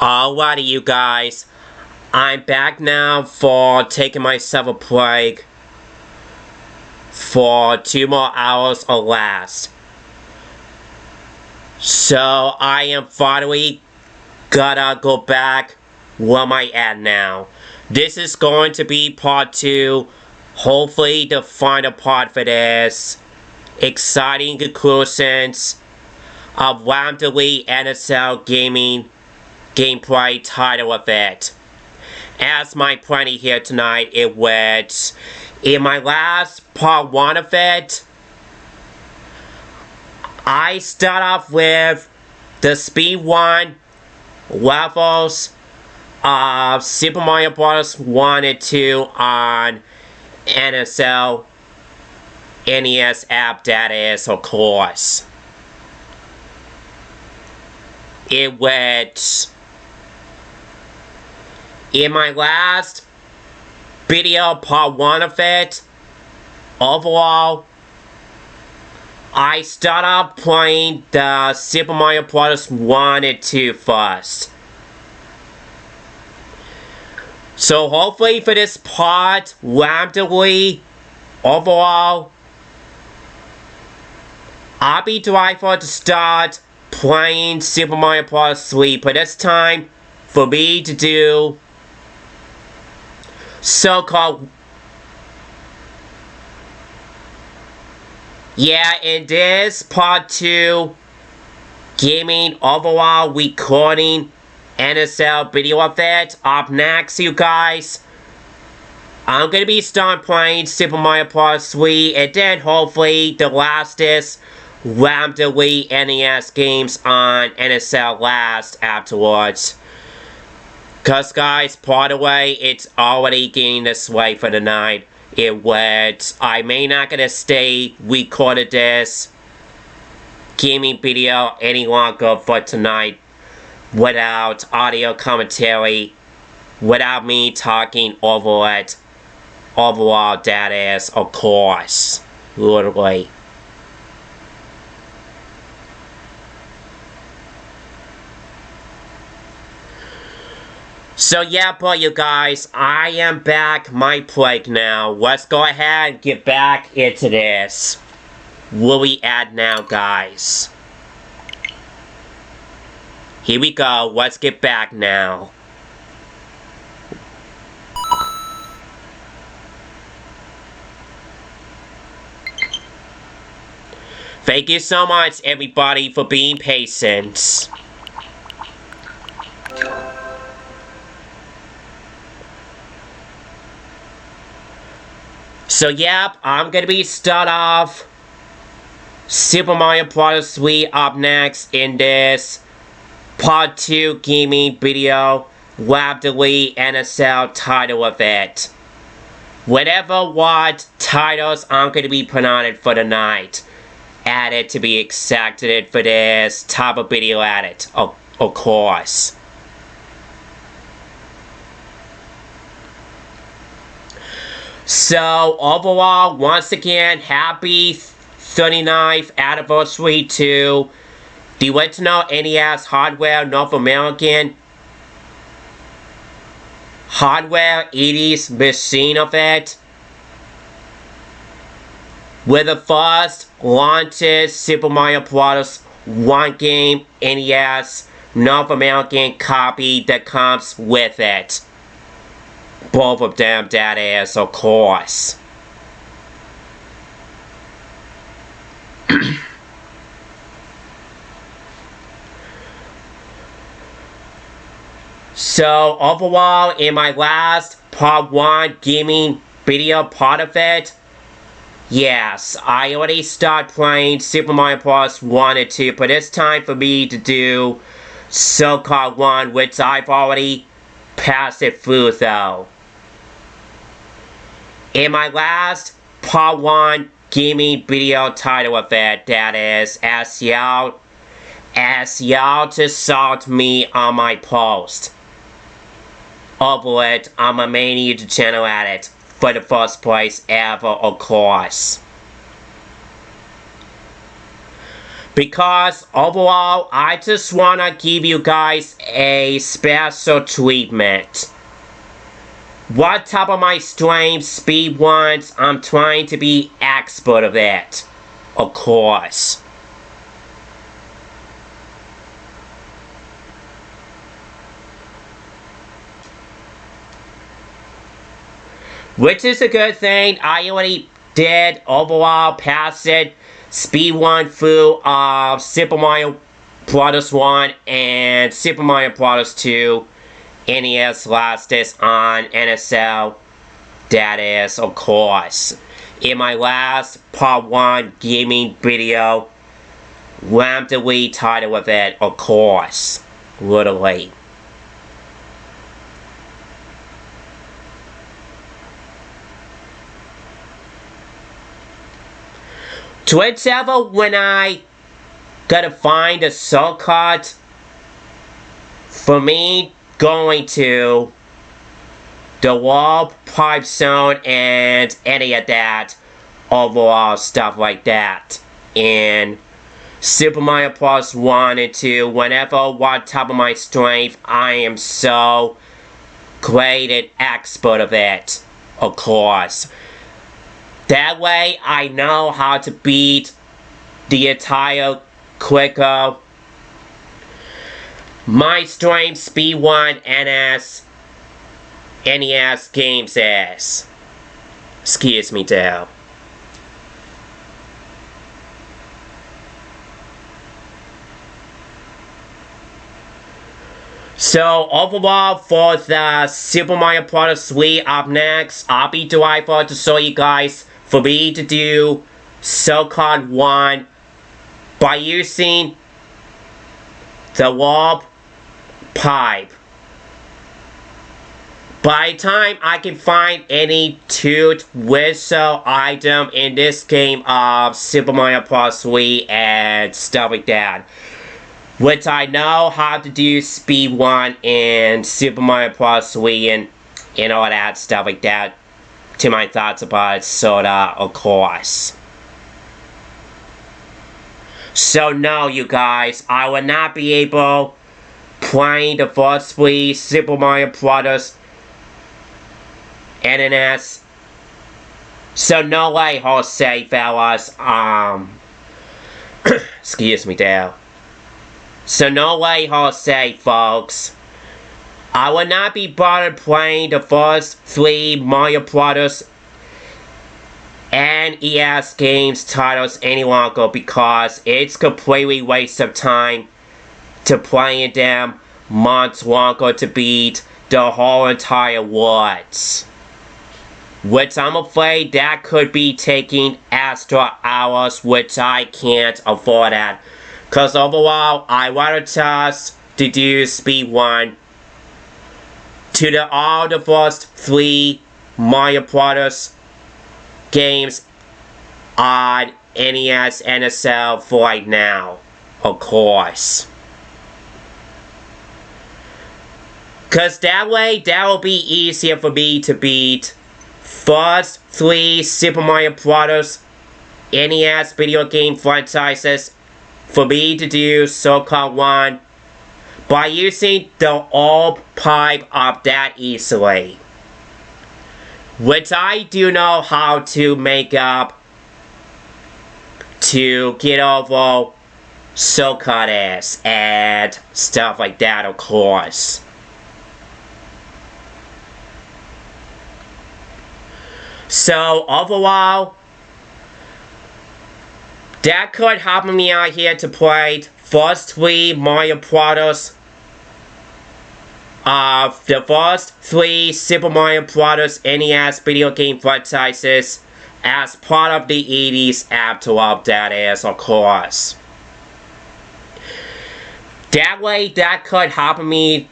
Alrighty, you guys. I'm back now for taking myself a break for 2 more hours or less. So I am finally gonna go back. Where am I at now? This is going to be part 2. Hopefully the final part for this. Exciting conclusions of randomly NSL gaming gameplay title of it. As my planning here tonight, it was in my last part 1 of it. I start off with the speed 1 levels of Super Mario Bros. 1 and 2 on NSL NES app, that is, of course. It was in my last video, part 1 of it. Overall, I start off playing the Super Mario Bros. 1 and 2 first. So hopefully for this part, randomly, overall, I'll be delightful to start playing Super Mario Bros. 3, but this time, for me to do so-called... Yeah, in this part 2 gaming overall recording NSL video of it. Up next, you guys, I'm gonna be starting playing Super Mario Bros. 3, and then hopefully the lastest randomly NES games on NSL last afterwards. Cause guys, by the way, it's already getting this way for the night. It was, I may not gonna stay recorded this gaming video any longer for tonight without audio commentary, without me talking over it. Overall, that is, of course, literally. So yeah, but you guys, I am back my break now. Let's go ahead and get back into this. Where we at now, guys? Here we go, let's get back now. Thank you so much, everybody, for being patient. So yep, I'm gonna be start off Super Mario Bros. 3 up next in this part 2 gaming video, randomly NSL title of it. Whatever what titles I'm gonna be pronouncing for the night, added to be exacted for this type of video edit, of course. So, overall, once again, happy 39th anniversary to the original NES Hardware North American Hardware 80s machine of it. With the first launches Super Mario Bros. 1 game NES North American copy that comes with it. Both of them, that is, of course. So, overall, in my last part 1 gaming video part of it, yes, I already started playing Super Mario Bros. 1 and 2, but it's time for me to do so-called 1, which I've already passed it through though. In my last part 1 gaming video title of it, that is, as y'all just saw me on my post over it on my main YouTube channel at it, for the first place ever, of course. Because overall, I just wanna give you guys a special treatment. What top of my streams, speed ones, I'm trying to be expert of it. Of course. Which is a good thing. I already did overall pass it. Speed 1 through Super Mario Bros. 1 and Super Mario Bros. 2 NES Lastes on NSL. That is, of course. In my last part 1 gaming video, randomly title with it, of course. Literally. Whichever when I gotta find a shortcut for me going to the warp pipe zone and any of that overall stuff like that in Super Mario Bros. 1 and 2, whenever what top of my strength, I am so great and expert of it, of course. That way, I know how to beat the entire quicker. My strength speed 1 NES games is. Excuse me, Dale. So overall for the Super Mario Bros. 3 up next, I'll be delighted to show you guys for me to do so-called 1 by using the warp pipe. By the time I can find any toot whistle item in this game of Super Mario Bros. 3 and stuff like that, which I know how to do speed 1 in Super Mario Bros. 3 and all that stuff like that, to my thoughts about it, sorta, of course. So no, you guys, I will not be able playing the first 3 Super Mario Bros. NES. So no way, Jose, fellas, excuse me, Dale. So no way, Jose, folks. I will not be bothered playing the first 3 Mario Bros. NES games titles any longer because it's completely waste of time to playing them months longer to beat the whole entire woods. Which I'm afraid that could be taking extra hours, which I can't afford that. Cause overall, I rather just to do speed 1 to all the first 3 Mario Bros. Games on NES NSL for right now, of course. Cause that way, that will be easier for me to beat first 3 Super Mario Bros. NES video game franchises for me to do so-called 1 by using the warp pipe up that easily. Which I do know how to make up to get over so-called ass and stuff like that, of course. So overall, that could help me out here to play first 3 Mario Bros. The first 3 Super Mario Bros. NES video game franchises as part of the 80s after that is, of course. That way, that could help me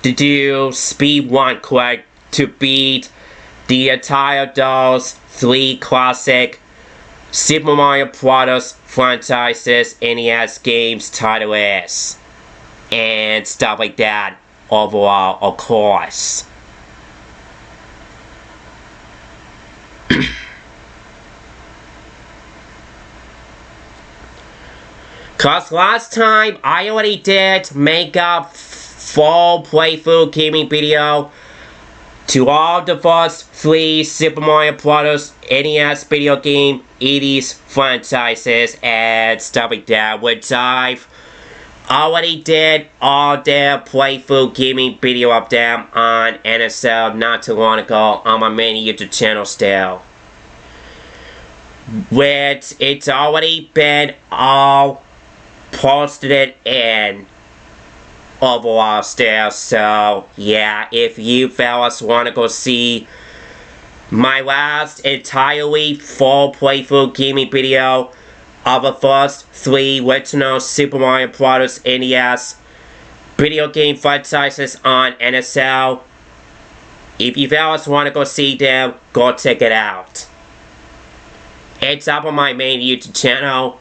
to do speed 1 quick to beat the entire those 3 classic Super Mario Bros. Franchises NES games title is and stuff like that overall, of course. Cause last time I already did make a full playthrough gaming video to all the first 3 Super Mario Bros. NES video game 80s franchises and stuff like that, which I've already did all their playthrough gaming video of them on NSL not too long ago on my main YouTube channel still. Which it's already been all posted it in overall still, so yeah, if you fellas want to go see my last entirely full playthrough gaming video of the first 3 original Super Mario Bros. NES video game franchises on NSL, if you fellas want to go see them, go check it out. It's up on my main YouTube channel.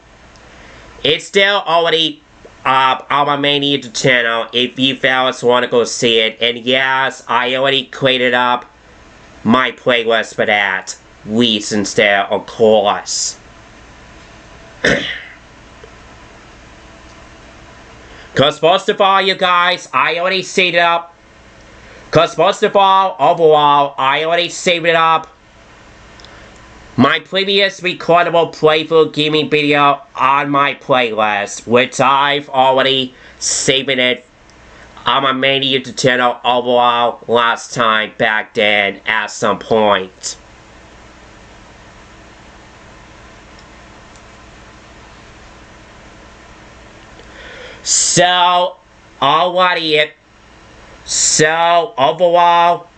It's still already up on my main YouTube channel if you fellas want to go see it. And yes, I already created up my playlist for that. Reasons there, of course. Cause first of all, you guys, I already saved it up. Cause first of all, overall, I already saved it up. My previous recordable playthrough gaming video on my playlist, which I've already saved it on my main YouTube channel overall last time back then at some point. So, alrighty, so overall,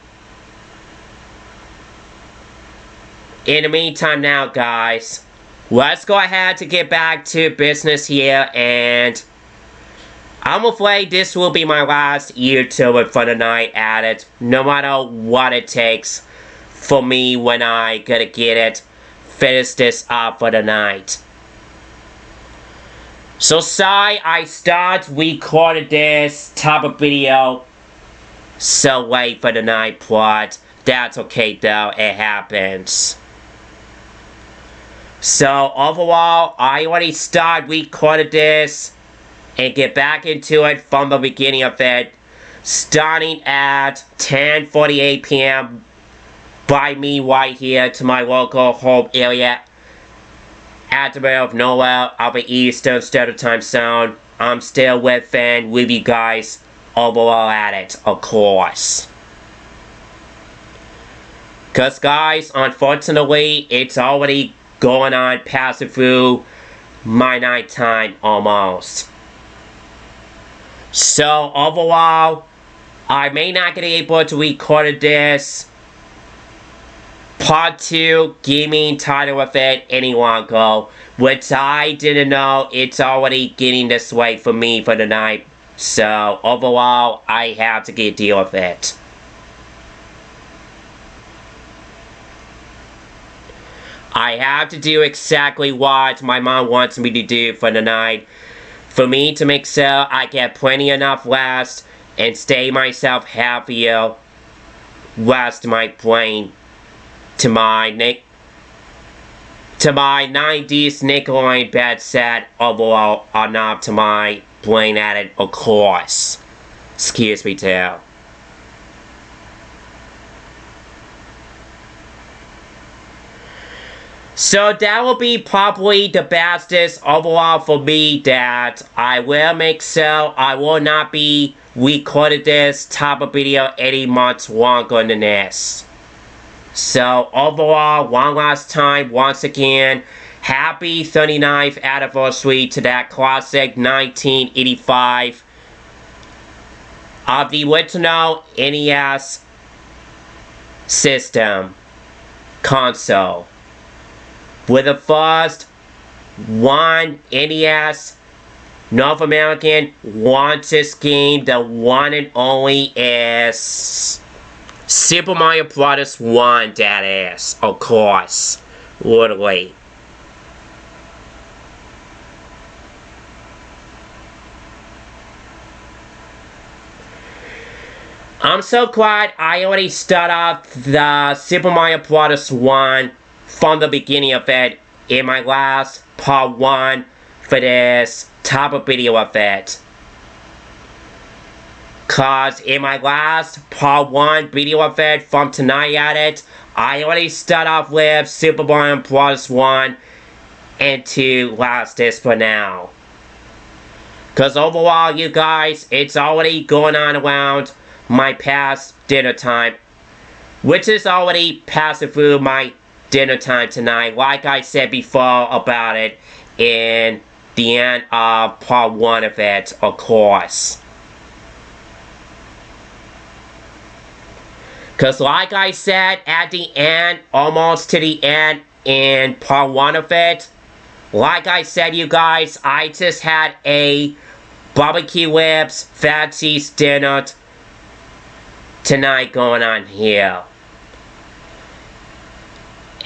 in the meantime now, guys, let's go ahead to get back to business here, and I'm afraid this will be my last YouTuber for the night at it, no matter what it takes for me when I gotta get it, finish this up for the night. So sorry I start recording this type of video so late for the night, but that's okay though, it happens. So overall, I already started recording this and get back into it from the beginning of it, starting at 10:48 p.m. by me right here to my local home area at the middle of nowhere of the Eastern Standard Time Zone. I'm still with you guys overall at it, of course. Cause guys, unfortunately, it's already going on passing through my nighttime almost. So overall, I may not get able to record this Part 2 gaming title of it any longer, which I didn't know it's already getting this way for me for the night. So overall, I have to get a deal with it. I have to do exactly what my mom wants me to do for the night, for me to make sure I get plenty enough rest and stay myself happier, rest my brain to my 90s Nickelodeon bed set overall enough to my brain at it, of course. Excuse me too. So that will be probably the bestest overall for me, that I will make sure I will not be recording this type of video any much longer than this. So overall, one last time, once again, happy 39th anniversary to that classic 1985 of the original NES system console, with the first one NES North American largest game, the one and only is Super Mario Bros. 1, that is, of course, literally. I'm so glad I already started off the Super Mario Bros. 1 from the beginning of it in my last part 1 for this type of video of it. Cause in my last part 1 video of it from tonight at it, I already start off with Super Mario Bros. 1 and 2 last this for now. Cause overall, you guys, it's already going on around my past dinner time, which is already passing through my dinner time tonight, like I said before about it in the end of part 1 of it, of course. Cause like I said at the end, almost to the end in part 1 of it, like I said, you guys, I just had a barbecue ribs, fat cheese dinner tonight going on here.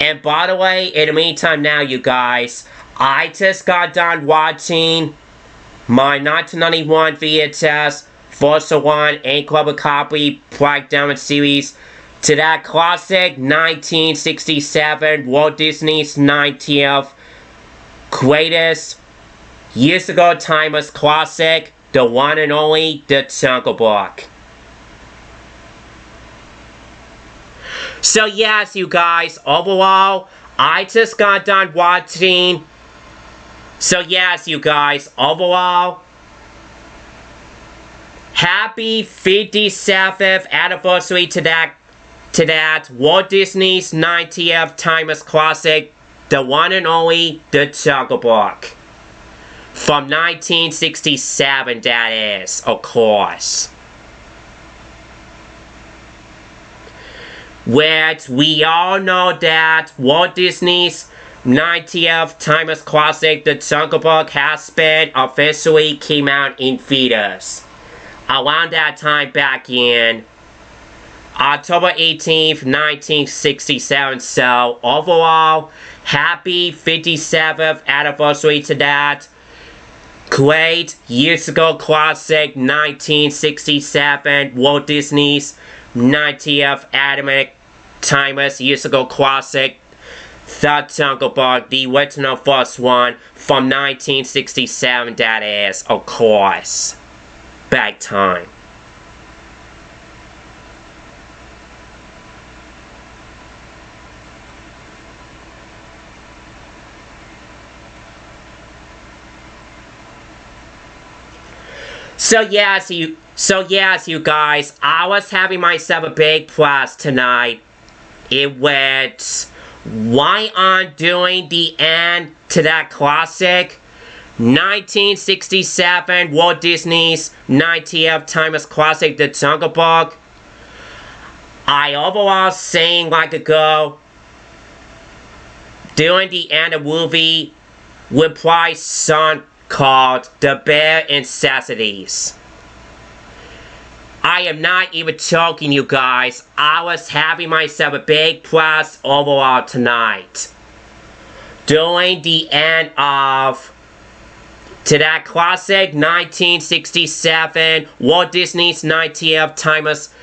And by the way, in the meantime now, you guys, I just got done watching my 1991 VHS Forza 1 and Club Copy breakdown series to that classic 1967 Walt Disney's 90th greatest years ago timeless classic, the one and only The Jungle Book. So yes, you guys, overall, I just got done watching. So yes, you guys, overall, happy 57th anniversary to that Walt Disney's 90th timeless classic, the one and only The Jungle Book. From 1967, that is, of course. Which we all know that Walt Disney's 90th timeless classic, The Jungle Book, has been officially came out in theaters around that time back in October 18th, 1967. So overall, happy 57th anniversary to that great years ago classic 1967 Walt Disney's 90th animated timeless years ago classic, The Jungle Book, the original first one from 1967, that is, of course, back time. So yes, you guys, I was having myself a big plus tonight. It went right on doing the end to that classic 1967 Walt Disney's 90th timeless classic, The Jungle Book. I overall sang like a girl doing the end of the movie with Price song called The Bare Necessities. I am not even joking, you guys. I was having myself a big plus overall tonight. During the end of to that classic 1967 Walt Disney's 90th timeless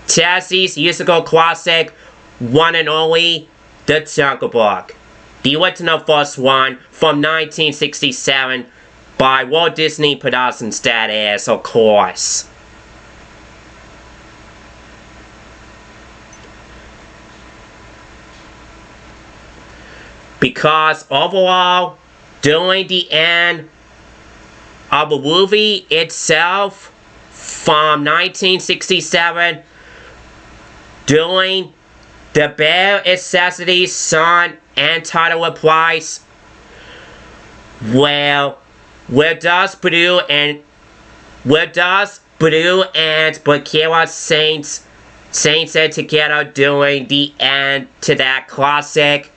chassis years ago classic, one and only The Jungle Book. The original first one from 1967 by Walt Disney Productions, that is, of course. Because overall, during the end of the movie itself from 1967, during the Bare Necessities song and title reprise, where does Blue and Bakira sing it together during the end to that classic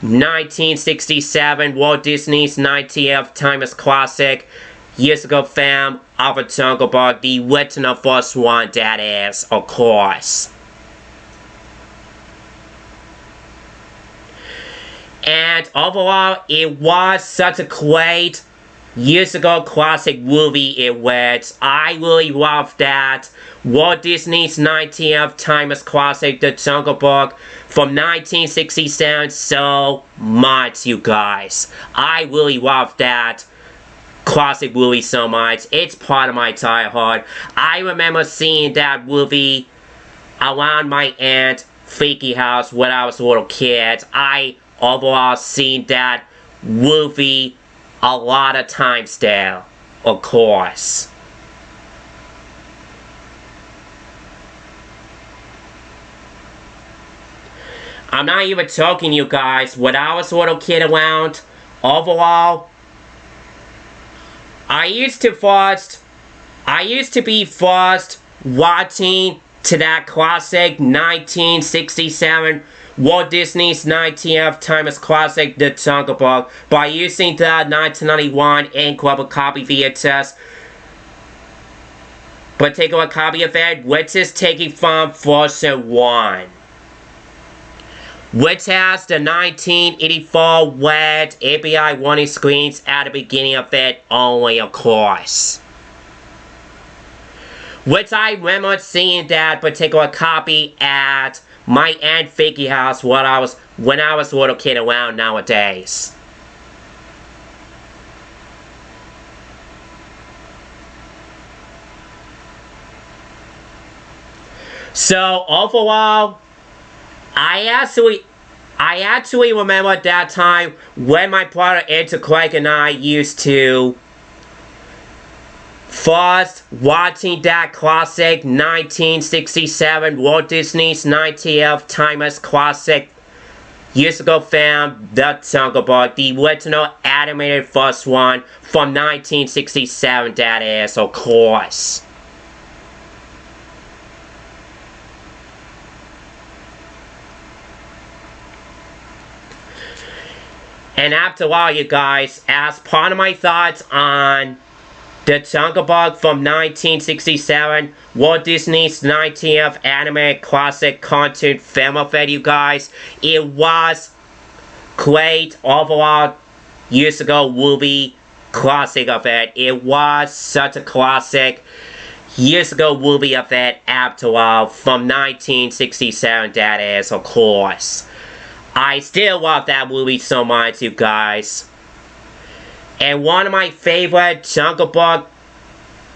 1967 Walt Disney's 90th timeless classic years ago film of The Jungle Book, the original first one, that is, of course. And overall, it was such a great years ago classic movie it was. I really love that. Walt Disney's 19th timeless classic, The Jungle Book from 1967, so much, you guys. I really love that classic movie so much. It's part of my childhood. I remember seeing that movie around my aunt Freaky house when I was a little kid. I overall seen that movie a lot of times there, of course. I'm not even joking, you guys. When I was a little kid around, overall, I used to be forced watching to that classic 1967 Walt Disney's 19th timeless classic, The Jungle Book, by using the 1991 ink rubber copy VHS particular copy of it, which is taken from version 1, which has the 1984 red API warning screens at the beginning of it only, of course. Which I remember seeing that particular copy at my Aunt Fakey house when I was a little kid around nowadays. So overall, I actually remember that time when my brother Craig and I used to first watching that classic 1967 Walt Disney's 90th timeless classic years ago film, The Jungle Book, the original animated first one from 1967, that is, of course. And after all, you guys, as part of my thoughts on The Jungle Book from 1967, Walt Disney's 90th animated classic cartoon film of it, you guys, it was great overall years ago movie classic of it. It was such a classic years ago movie of it, after all, from 1967, that is, of course. I still love that movie so much, you guys. And one of my favorite Jungle Book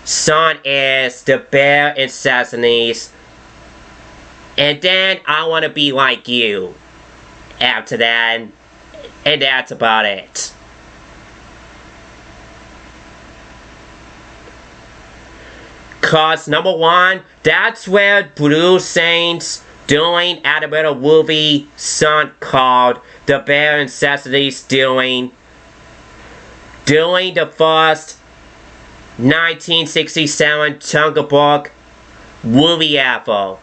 songs is The Bear and Sesame's. And then I Want to Be Like You. After that, and that's about it. Cause number one, that's where Blue Saints doing animated movie song called The Bear and Sesame's doing the first 1967 Jungle Book movie ever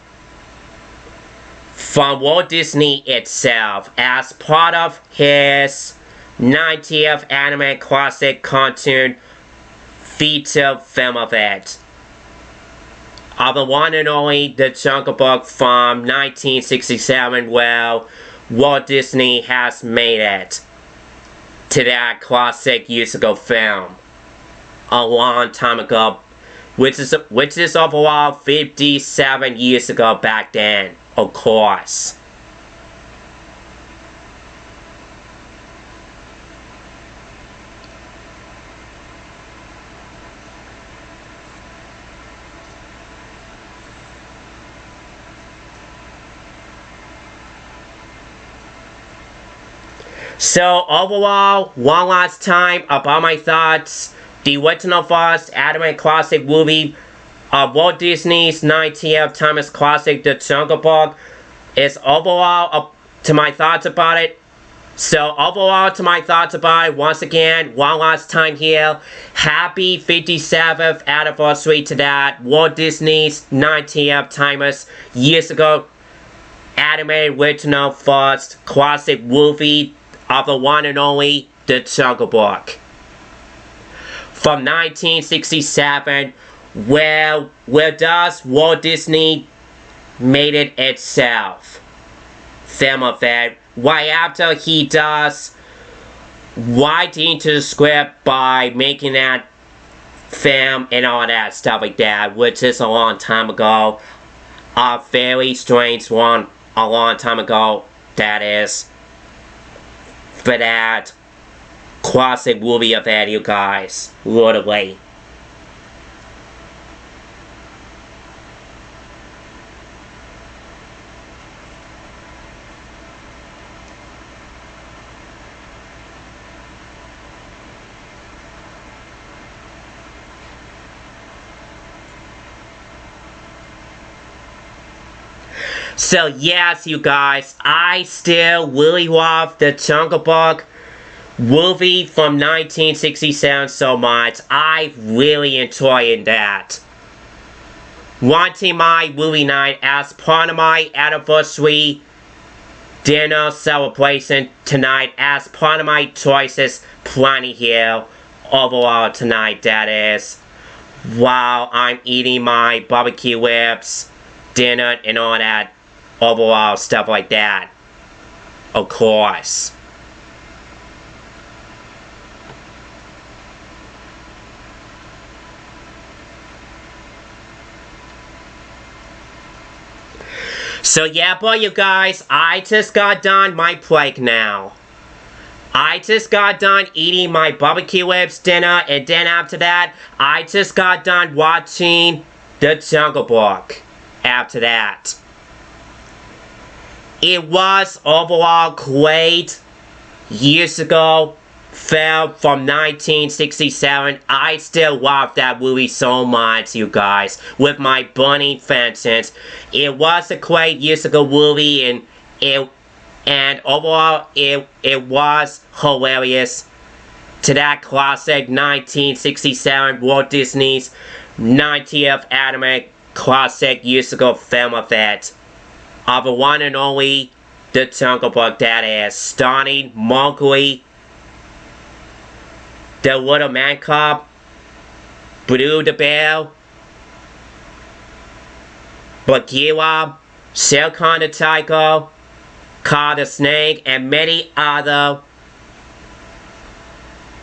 from Walt Disney itself as part of his 90th animated classic cartoon feature film of it. Of the one and only The Jungle Book from 1967, well, Walt Disney has made it to that classic years ago film a long time ago, which is overall 57 years ago back then, of course. So overall, one last time about my thoughts, the original first animated classic movie of Walt Disney's 90th timeless classic, The Jungle Book, is overall up to my thoughts about it. So overall to my thoughts about it, once again, one last time here, happy 57th anniversary to that Walt Disney's 90th timeless years ago animated original first classic movie of the one and only The Jungle Book from 1967, where does Walt Disney made it itself film of it right after he does writing to the script by making that film and all that stuff like that, which is a long time ago. A very strange one, a long time ago, that is. For that classic movie of that, you guys, literally. So yes, you guys, I still really love the Jungle Book movie from 1967 so much. I really enjoyed that. Wanting my movie night as part of my anniversary dinner celebration tonight, as part of my choices planning here overall tonight, that is, while I'm eating my barbecue ribs, dinner, and all that overall stuff like that, of course. So yeah, but you guys, I just got done my plate now. I just got done eating my barbecue ribs dinner, and then after that, I just got done watching the Jungle Book after that. It was overall great. Years ago, film from 1967. I still love that movie so much, you guys, with my burning fences. It was a great years ago movie, and overall it was hilarious. To that classic 1967 Walt Disney's 90th anime classic years ago film of it, of the one and only The Jungle Book, that is, starring Mowgli, the Little Man Cub, Blue the Bear, Bagheera, Shere Khan the Tiger, Kaa the Snake, and many other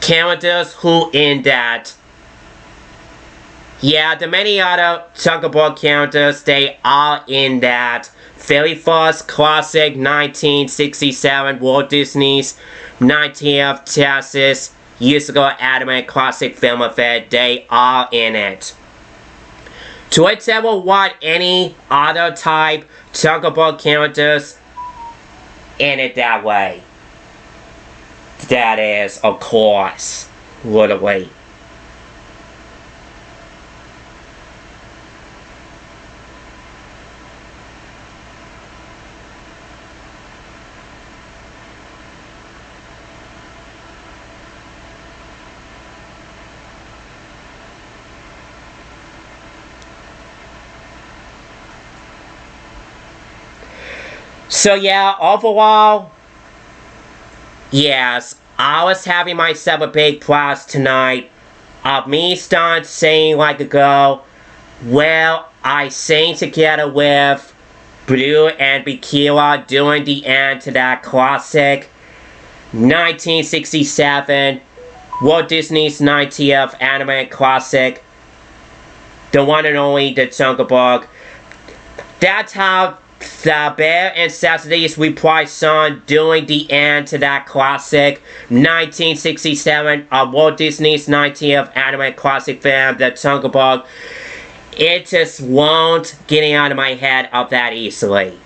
characters who in that. Yeah, the many other Jungle Book characters, they are in that very first classic 1967 Walt Disney's 90th Texas years ago anime classic film of it. They are in it. To example what any other type Jungle Book characters in it that way. That is, of course, literally. So yeah, overall, yes, I was having myself a big plus tonight of me starting singing like a girl. Well, I sang together with Blue and Bagheera during the end to that classic 1967 Walt Disney's 90th anime classic, the one and only The Jungle Book. That's how the Bear and Sesami's reprised song during the end to that classic 1967 of Walt Disney's 90th anime classic film, The Jungle Book. It just won't get out of my head of that easily.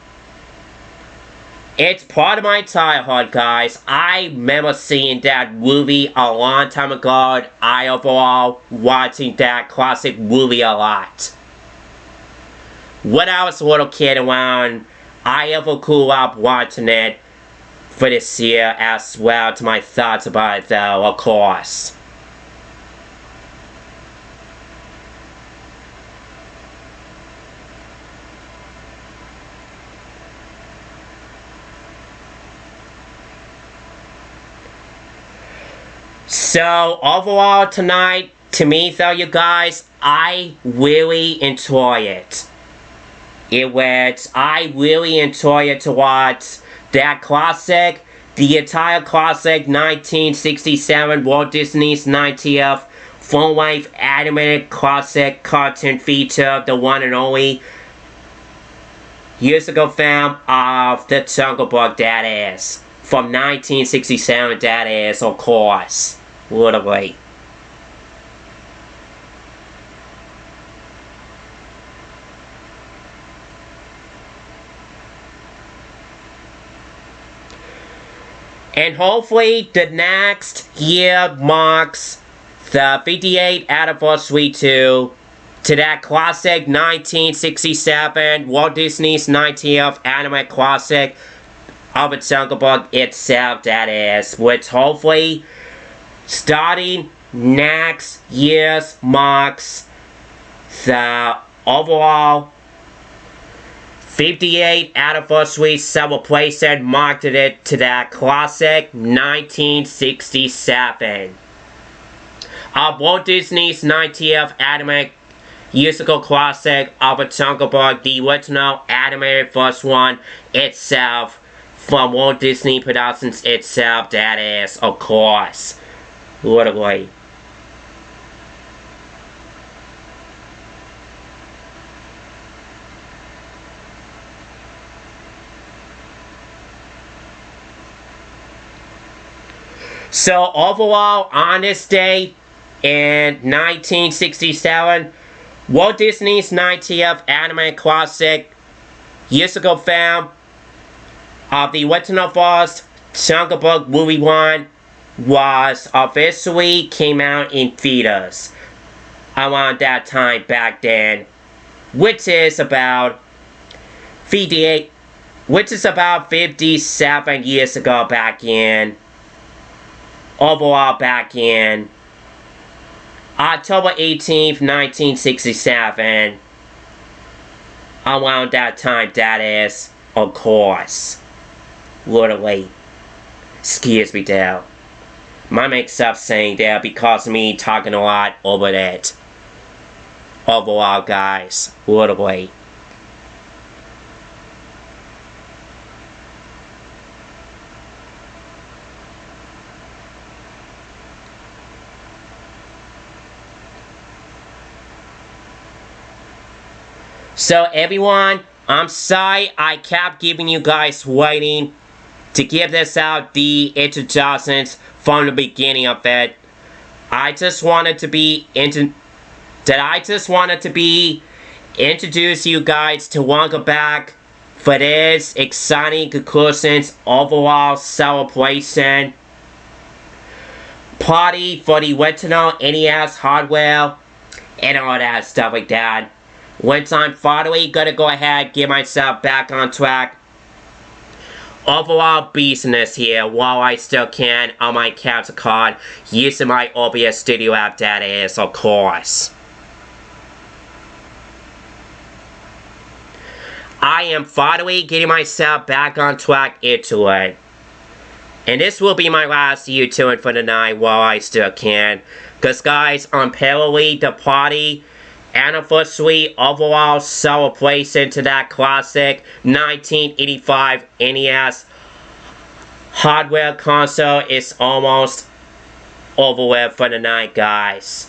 It's part of my childhood, guys. I remember seeing that movie a long time ago. I overall watching that classic movie a lot. When I was a little kid around, I ever grew up watching it for this year as well. To my thoughts about it though, of course. So overall tonight, to me though, you guys, I really enjoy it. I really enjoy it to watch that classic the entire classic 1967 Walt Disney's 90th full-length animated classic cartoon feature, the one and only years ago film of the Jungle Book, that is. From 1967, that is, of course. Literally. And hopefully the next year marks the 58th anniversary to that classic 1967 Walt Disney's 90th anime classic of the Jungle Book itself, that is, which hopefully starting next year's marks the overall 58th anniversary celebration, marketed it to that classic 1967 of Walt Disney's 90th anime musical classic of the Jungle Book, the original animated first one itself from Walt Disney Productions itself, that is, of course. Literally. So overall, on this day in 1967, Walt Disney's 90th anime classic years ago film of the original first Jungle Book movie one was officially came out in theaters around that time back then, which is about 57 years ago back in. Overall back in October 18th, 1967. Around that time, that is, of course. Literally. Excuse me there. My mix up saying there because of me talking a lot over that. Overall, guys. Literally. So everyone, I'm sorry I kept giving you guys waiting to give this out, the introductions from the beginning of it. I just wanted to introduce you guys to welcome back for this exciting conclusions overall celebration party for the original NES hardware and all that stuff like that. Once I'm finally gonna go ahead get myself back on track. Overall business here while I still can on my capture card using my OBS Studio app, that is, of course. I am finally getting myself back on track into it. And this will be my last YouTube for the night while I still can. Cause guys, on parallelly the party anniversary overall celebration to that classic 1985 NES hardware console is almost over with for the night, guys.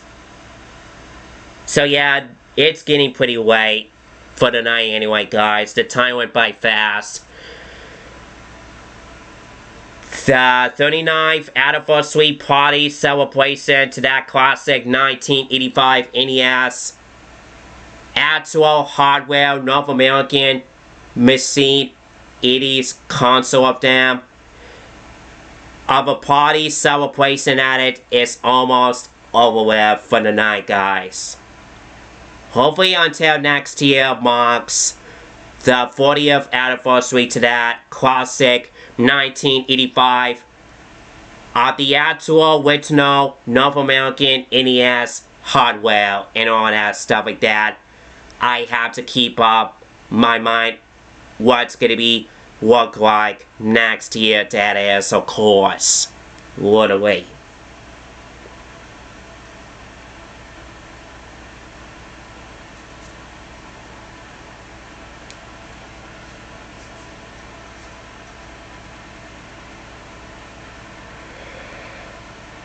So yeah, it's getting pretty late for the night anyway, guys. The time went by fast. The 39th anniversary party celebration to that classic 1985 NES actual hardware North American machine 80s console of them of a party celebration at it is almost over with for the night, guys. Hopefully until next year marks the 40th anniversary to that classic 1985 of the actual original North American NES hardware and all that stuff like that. I have to keep up my mind what's gonna be look like next year, that is, of course. Literally.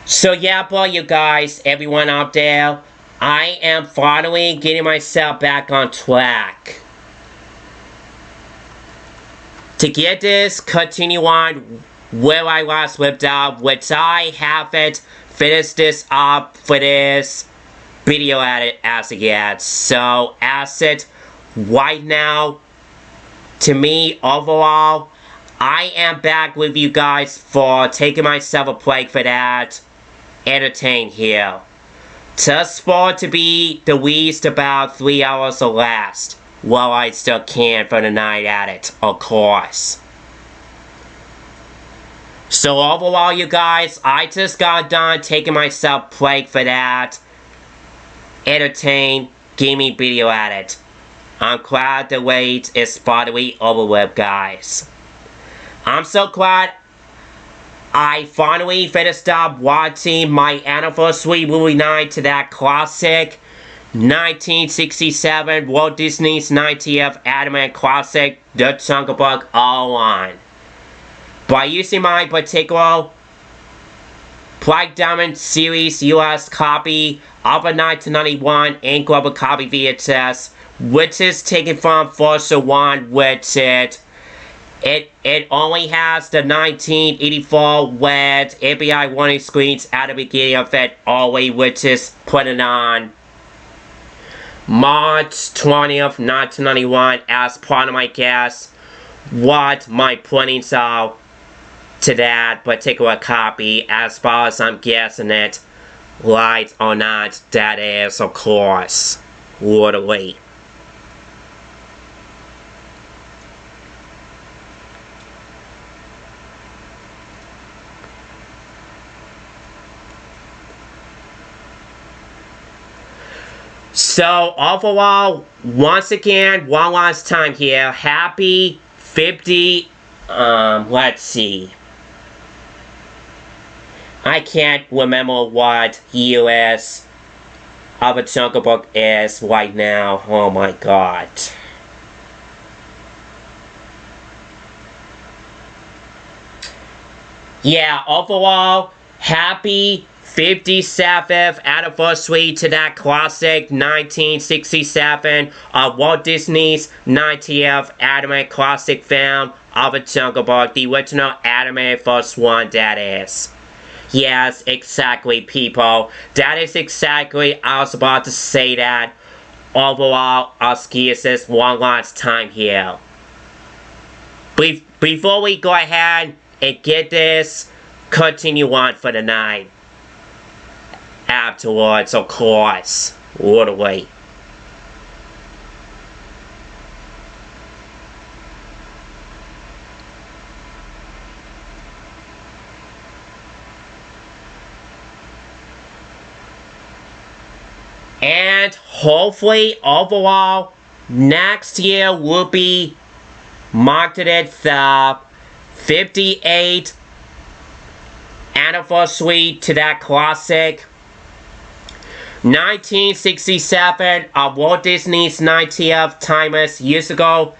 So yeah, boy, you guys, everyone out there, I am finally getting myself back on track. To get this, continue on where I last left off, which I haven't finished this up for this video edit as of yet. So as it right now, to me, overall, I am back with you guys for taking myself a break for that. Entertain here. Just for it to be the least about 3 hours or less. Well, I still can for the night at it, of course. So overall, you guys, I just got done taking myself a break for that. Entertain, gaming video at it. I'm glad the wait is finally over with, guys. I'm so glad I finally finished up watching my anniversary movie night to that classic 1967 Walt Disney's 90th anime classic, The Jungle Book all on. By using my particular Black Diamond Series US copy of a 1991 and global copy VHS, which is taken from Forza 1, which it only has the 1984 red API warning screens at the beginning of it only, which is putting on March 20th, 1991 as part of my guess what my pointings are to that particular copy, as far as I'm guessing it, right or not, that is, of course, literally. So overall, once again, one last time here, happy 50, let's see. I can't remember what US of a Jungle Book is right now. Oh my god. Yeah, overall, happy 57th anniversary to that classic 1967 of Walt Disney's 90th anime classic film of a Jungle Book, the original anime first one, that is. Yes, exactly, people. That is exactly, I was about to say that. Overall, I'll excuse this one last time here. Before we go ahead and get this, continue on for the night. Afterwards, of course, literally. And hopefully, overall, next year will be marketed the 58th anniversary to that classic 1967 of Walt Disney's 90th timeless years ago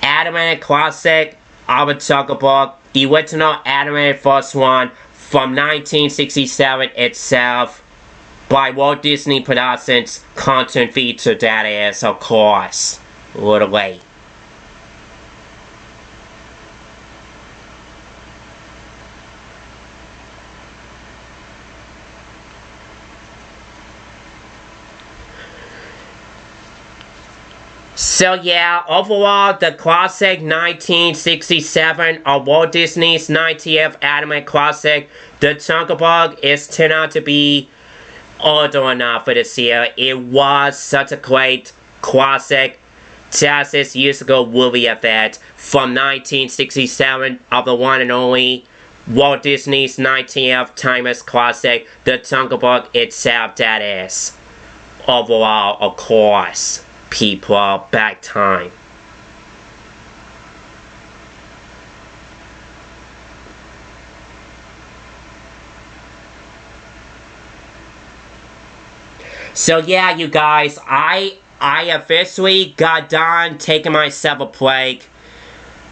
animated classic of a Jungle Book, the original animated first one from 1967 itself, by Walt Disney Productions content feature, that is, of course, literally. So yeah, overall, the classic 1967 of Walt Disney's 90th anime classic, The Jungle Book, is turned out to be older enough for this year. It was such a great classic, just this years ago movie event from 1967 of the one and only Walt Disney's 90th timeless classic, The Jungle Book itself, that is. Overall, of course, people, back time. So yeah, you guys, I officially got done taking myself a break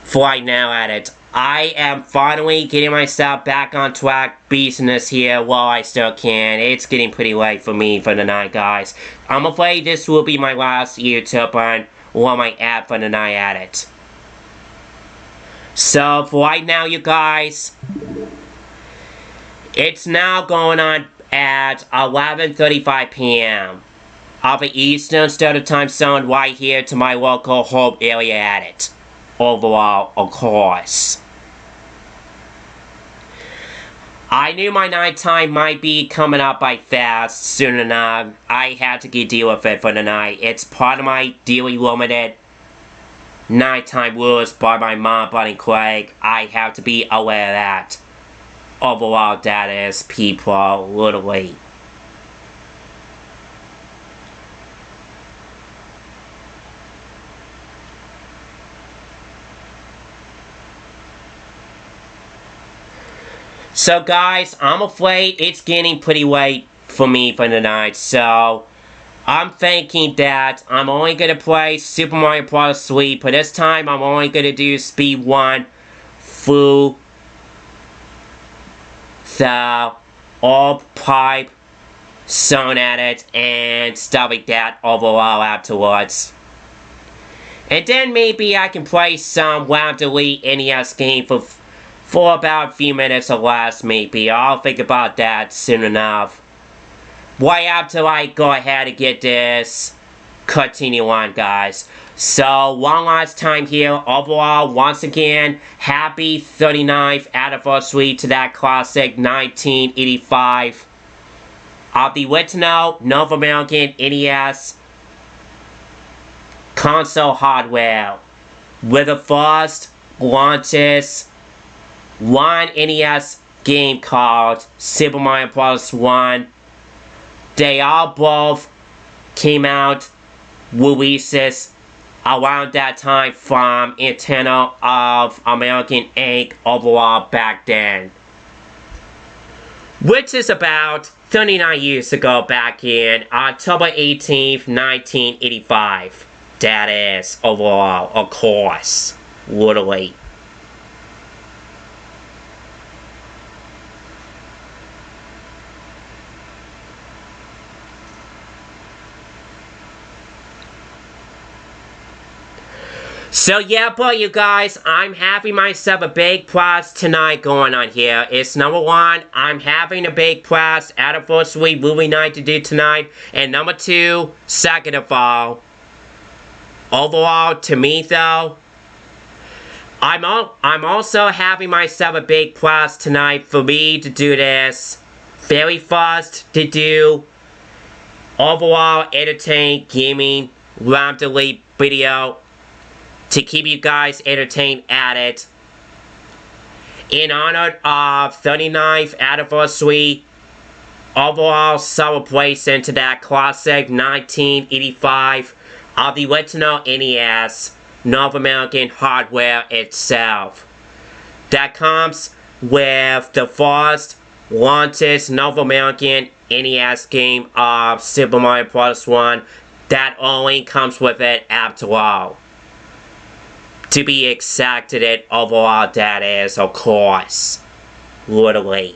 for right now at it. I am finally getting myself back on track business here while I still can. It's getting pretty late for me for the night, guys. I'm afraid this will be my last YouTube on or my app for the night at it. So for right now, you guys, it's now going on at 11:35 p.m. of the Eastern Standard Time zone right here to my local home area at it. Overall, of course. I knew my nighttime might be coming up by fast soon enough. I had to get deal with it for the night. It's part of my daily limited nighttime rules by my mom, Buddy Craig. I have to be aware of that. Overall, that is, people, literally. So guys, I'm afraid it's getting pretty late for me for tonight, so I'm thinking that I'm only going to play Super Mario Bros. 3, but this time I'm only going to do Speed 1 through the all-pipe zone at it and stuff like that overall afterwards. And then maybe I can play some Round Delete NES game for about a few minutes or less, maybe. I'll think about that soon enough. Right after I go ahead and get this continue on, guys. So, one last time here. Overall, once again, happy 39th anniversary to that classic 1985 of the original North American NES console hardware, with the first launches one NES game called Super Mario Bros. 1. They all both came out releases around that time from Internal of American Inc. overall back then. Which is about 39 years ago back in October 18th, 1985. That is, overall, of course, literally. So yeah, but you guys, I'm having myself a big prize tonight going on here. It's number one, I'm having a big prize anniversary movie night to do tonight. And number two, second of all, overall, to me though, I'm also having myself a big prize tonight for me to do this very fast to do overall entertaining gaming Round Delete video to keep you guys entertained at it. In honor of 39th anniversary overall celebration to that classic 1985 of the original NES North American hardware itself. That comes with the first launches North American NES game of Super Mario Bros. 1 that only comes with it after all. To be exacted it overall, that is, of course, literally.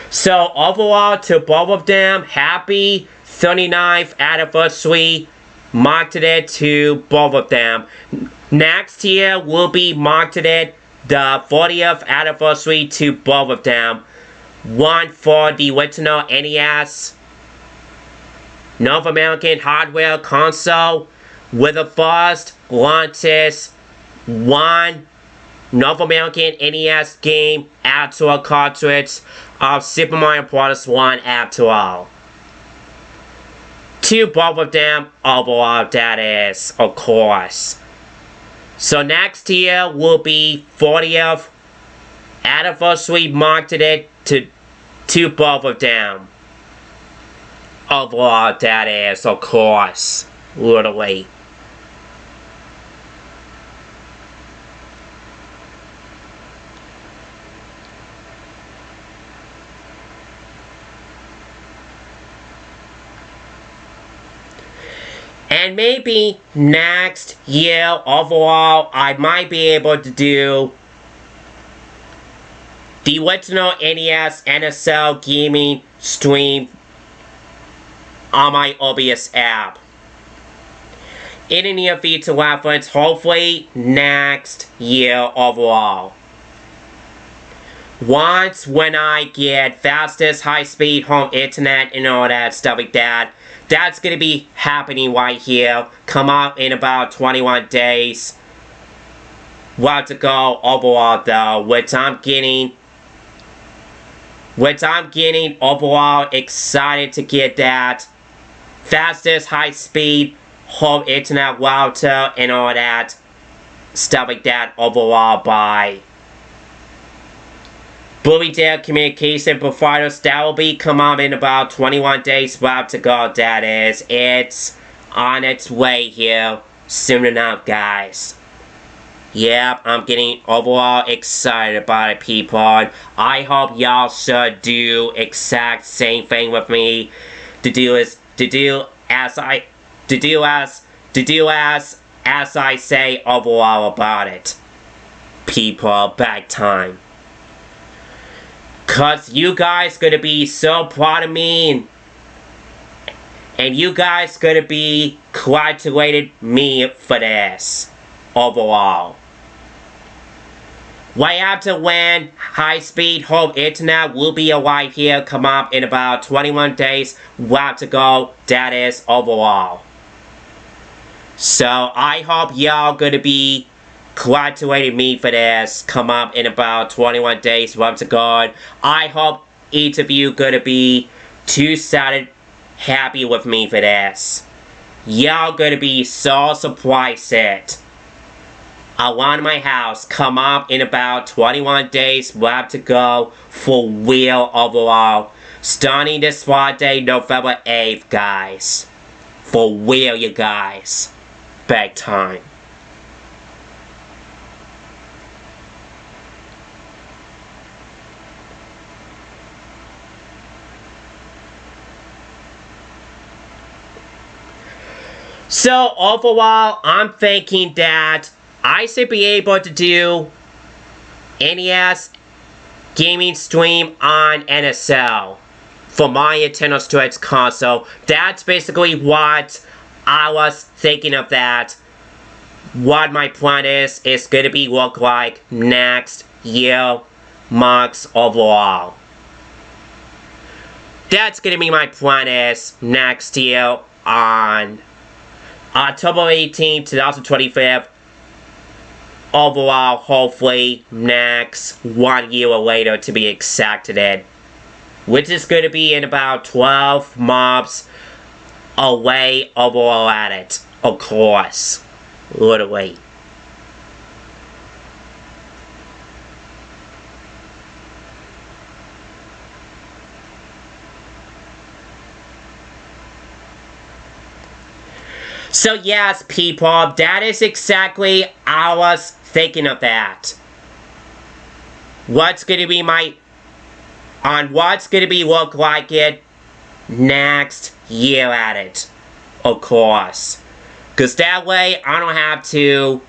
So overall, to both of them, happy 39th anniversary, marketed to both of them. Next year will be marketed the 40th anniversary to both of them. One for the original NES North American hardware console, with the first launches one North American NES game after a cartridge of Super Mario Bros. 1 after all. To both of them overall, that is, of course. So next year will be 40th anniversary marketed to both of them. Overall, that is, of course, literally. And maybe next year overall, I might be able to do the original NES NSL gaming stream on my OBS app. In the near future reference, hopefully next year overall. Once when I get fastest high-speed home internet and all that stuff like that, that's gonna be happening right here. Come up in about 21 days. What to go overall though, which I'm getting overall excited to get that fastest high-speed home internet router and all that stuff like that overall by Bloomingdale Communication Providers. That will be come up in about 21 days. Left to go, that is. It's on its way here soon enough, guys. Yep, I'm getting overall excited about it, people. I hope y'all should do exact same thing with me. To do as I say overall about it. People, back time. Cause you guys gonna be so proud of me and you guys gonna be congratulated me for this overall. Right after when high-speed home internet will be arrived here, come up in about 21 days, left to go, that is overall. So I hope y'all gonna be congratulating me for this, come up in about 21 days, left to go. I hope each of you gonna be two-sided happy with me for this. Y'all gonna be so surprised it. Around my house, come up in about 21 days, left to go for real overall. Starting this Friday, November 8th, guys. For real, you guys. Big time. So overall, I'm thinking that I should be able to do NES gaming stream on NSL for my Nintendo Switch console. That's basically what I was thinking of that. What my plan is gonna be look like next year months overall. That's gonna be my plan is next year on October 18th, 2025. Overall, hopefully, next 1 year later to be exacted, which is going to be in about 12 months away overall at it, of course, literally. So yes, people, that is exactly I was thinking of that. What's gonna be what's gonna be look like it next year at it, of course. Cause that way I don't have to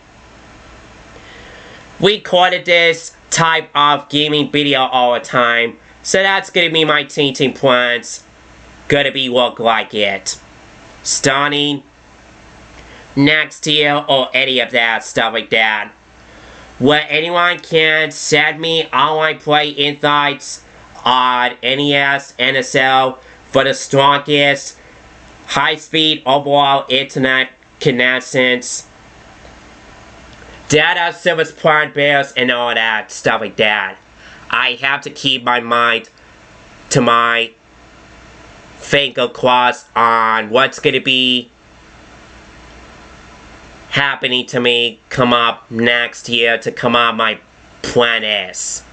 record this type of gaming video all the time. So that's gonna be my teaching plans. Gonna be look like it. Starting next year or any of that stuff like that. Where anyone can send me online play insights on NES, NSL for the strongest high-speed overall internet connections, data service plan bills, and all that stuff like that. I have to keep my mind to my finger crossed on what's gonna be happening to me come up next year to come up my plan is.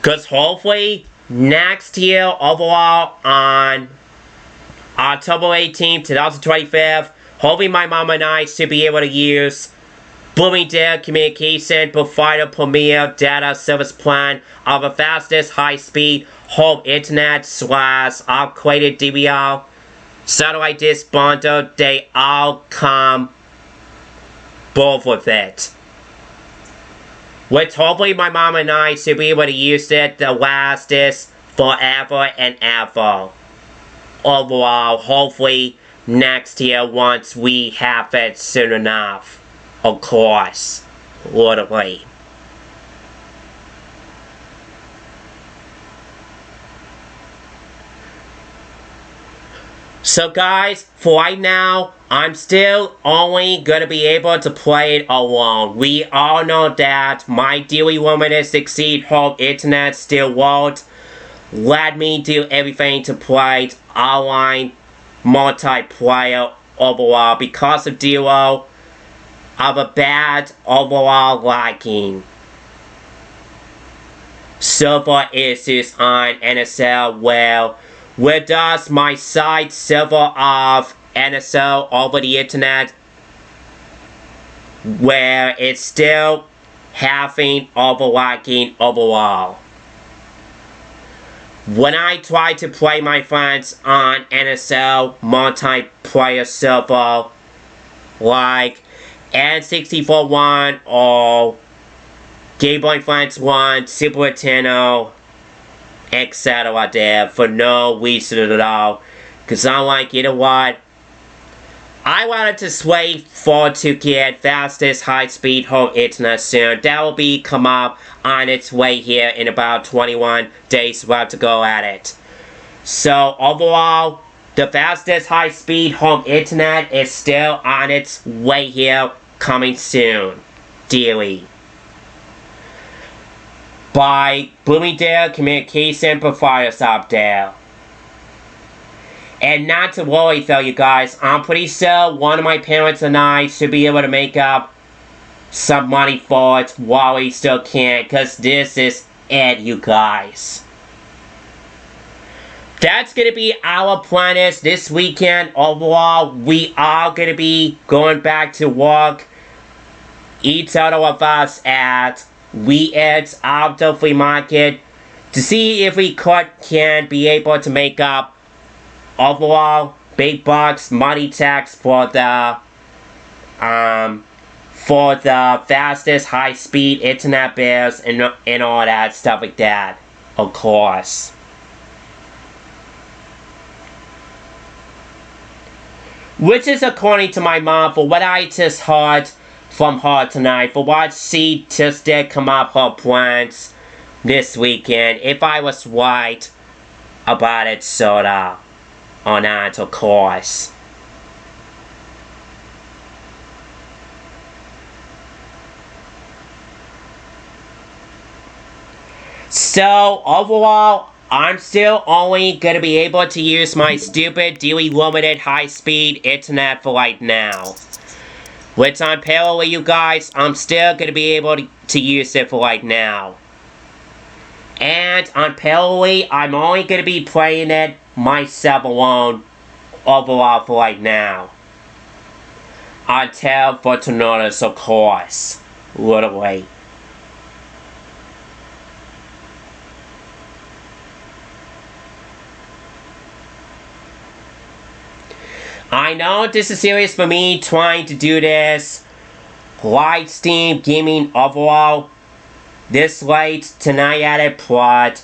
Cause hopefully next year overall on October 18th, 2025, hopefully my mom and I should be able to use Bloomingdale Communication provider premier data service plan of the fastest high-speed home internet / upgraded DVR satellite dish bundle. They all come both with it. Which hopefully my mom and I should be able to use it the lastest forever and ever. Overall, hopefully next year once we have it soon enough. Of course, literally. So guys, for right now, I'm still only gonna be able to play it alone. We all know that my dearly limited succeed home internet still won't let me do everything to play online multiplayer overall because of Duo of a bad overall lagging server issues on NSL where does my site server of NSL over the internet where it's still having overlagging overall. When I try to play my friends on NSL multiplayer server like N64 1 or Game Boy Advance 1, Super Nintendo, etc. there for no reason at all. Cause I'm like, you know what? I wanted to wait for to get fastest high-speed home internet soon. That will be come up on its way here in about 21 days left to go at it. So overall, the fastest high-speed home internet is still on its way here, coming soon, dearly. By Bloomingdale Communication providers out there. And not to worry though, you guys, I'm pretty sure one of my parents and I should be able to make up some money for it while we still can, because this is it, you guys. That's gonna be our plan is this weekend. Overall, we are gonna be going back to work. Each other of us at Weeds Outdoor Flea Market to see if we can be able to make up overall big bucks money tax for the fastest high speed internet bills and all that stuff like that, of course. Which is according to my mom for what I just heard from her tonight, for what she just did come up her plans this weekend, if I was right about it sorta or not, of course. So overall, I'm still only gonna be able to use my stupid dearly limited high-speed internet for right now. Which on parallel, you guys, I'm still gonna be able to use it for right now. And on parallel, I'm only gonna be playing it myself alone overall for right now. Until further notice, of course. Literally. I know this is serious for me trying to do this live stream gaming overall this late tonight at it, but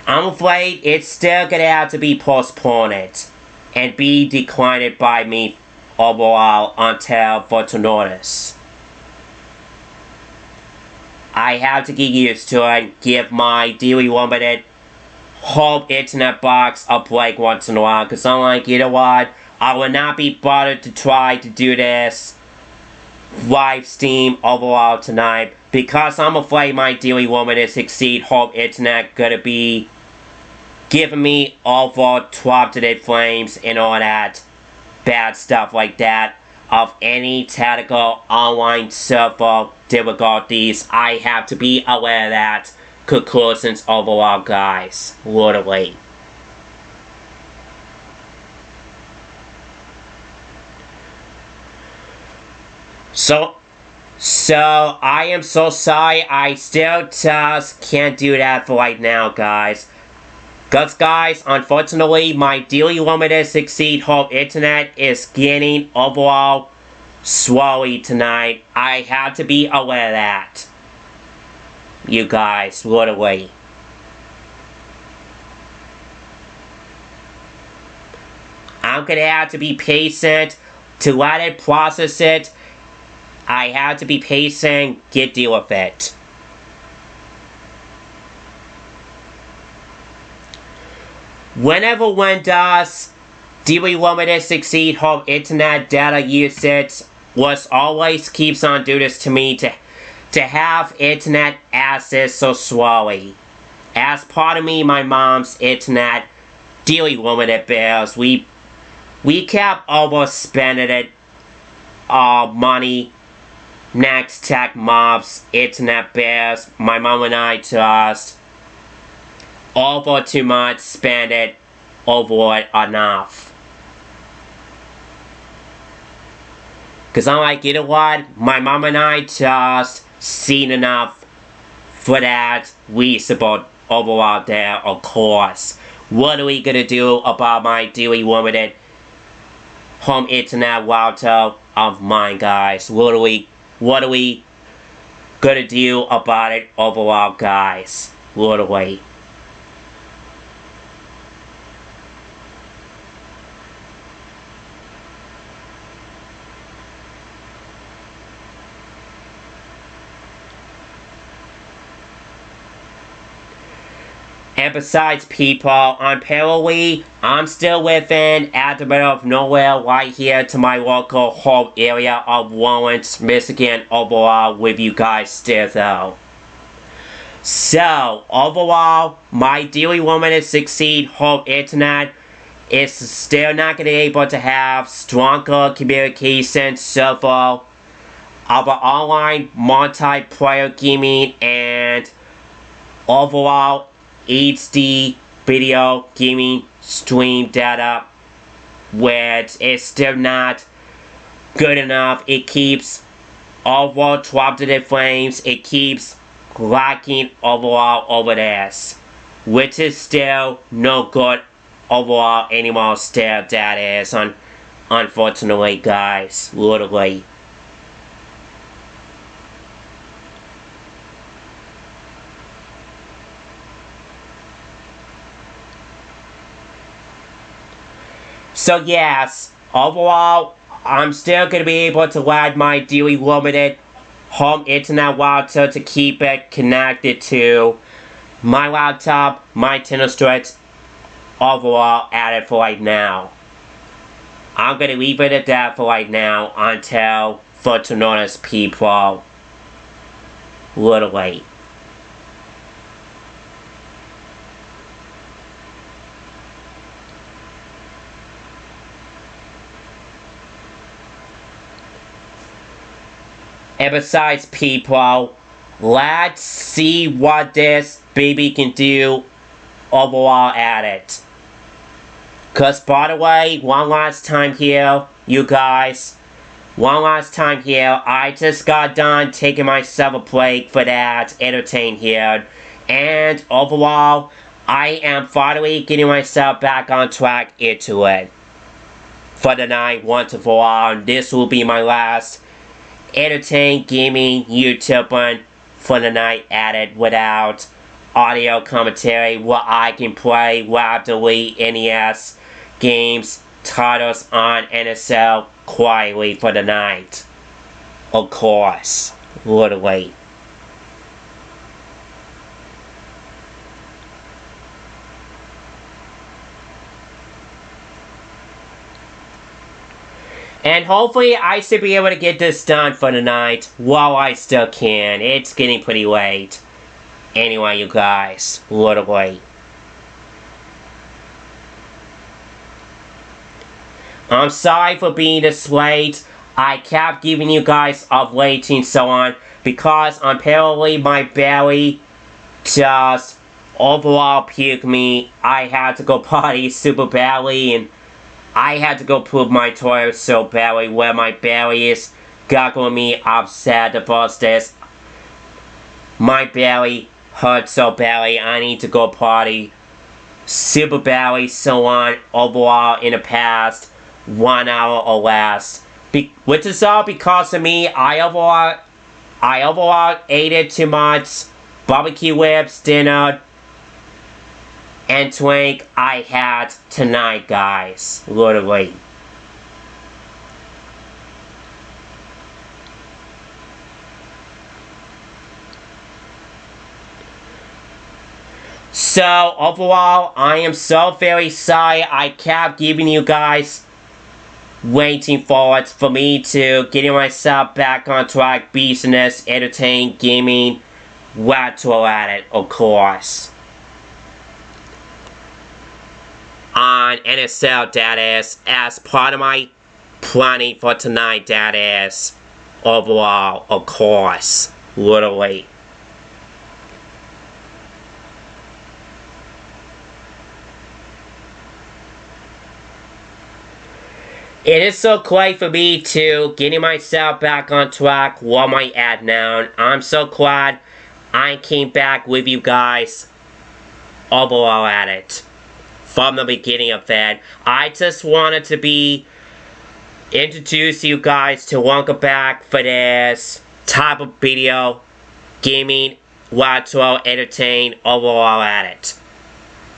I'm afraid it's still gonna have to be postponed and be declined by me overall until further notice. I have to get used to it, give my dearly limited home internet box a break once in a while, because I'm like, you know what? I will not be bothered to try to do this live stream overall tonight because I'm afraid my dearly limited succeed home internet gonna be giving me over 12 frames and all that bad stuff like that of any technical online server difficulties. I have to be aware of that. Conclusions overall, guys. Literally. So, I am so sorry, I still just can't do that for right now, guys. Because, guys, unfortunately, my dearly limited 6 home internet is getting overall slowly tonight. I have to be aware of that. You guys, literally. I'm gonna have to be patient to let it process it. I have to be patient, get deal with it. Whenever one does dearly limited 6 home internet data usage was always keeps on doing this to me to have internet access so slowly. As part of me, my mom's internet dearly limited bills, we kept overspending it money. Next tech mobs, internet bills, my mom and I just over too much, spend it over it enough. Cause I'm like, you know what? My mom and I just seen enough for that reasonable overall there, of course. What are we gonna do about my dearly limited home internet router of mine, guys? What are we gonna do about it overall, guys? Literally. And besides, people, apparently, I'm still living at the middle of nowhere right here to my local home area of Lawrence, Michigan overall with you guys still though. So, overall, my dearly limited 6 home internet is still not going to be able to have stronger communication server of online multiplayer gaming and overall HD video gaming stream data, which is still not good enough. It keeps over 12 frames. It keeps lagging overall over this, which is still no good overall anymore. Still, that is unfortunately, guys, literally. So yes, overall, I'm still going to be able to add my dearly limited home internet router to keep it connected to my laptop, my Nintendo Switch, overall added for right now. I'm going to leave it at that for right now until further notice, people. Literally. And besides, people, let's see what this baby can do overall at it. Cause by the way, one last time here, you guys, I just got done taking myself a break for that, entertain here. And overall, I am finally getting myself back on track into it. For the night, once and for all, this will be my last entertain gaming YouTuber for the night added without audio commentary where I can play rapidly NES games titles on NSL quietly for the night. Of course, literally. And hopefully I should be able to get this done for the night while I still can. It's getting pretty late. Anyway, you guys, literally. I'm sorry for being this late. I kept giving you guys updates and so on because apparently my belly just overall puked me. I had to go potty super badly and I had to go poop my toilet so badly where my belly is got me upset about this. My belly hurts so badly. I need to go party. Super badly, so on. Overall, in the past 1 hour or less. Which is all because of me. I overall ate it too much. Barbecue ribs, dinner, and drink I had tonight, guys. Literally. So, overall, I am so very sorry I kept giving you guys waiting forward for me to getting myself back on track, business, entertainment, gaming, retro at it, of course. On NSL, that is, as part of my planning for tonight, that is, overall, of course, literally. It is so great for me to getting myself back on track. What am I at now? I'm so glad I came back with you guys overall at it. From the beginning of that, I just wanted to introduce you guys to welcome back for this type of video, gaming, retro, entertain, overall at it.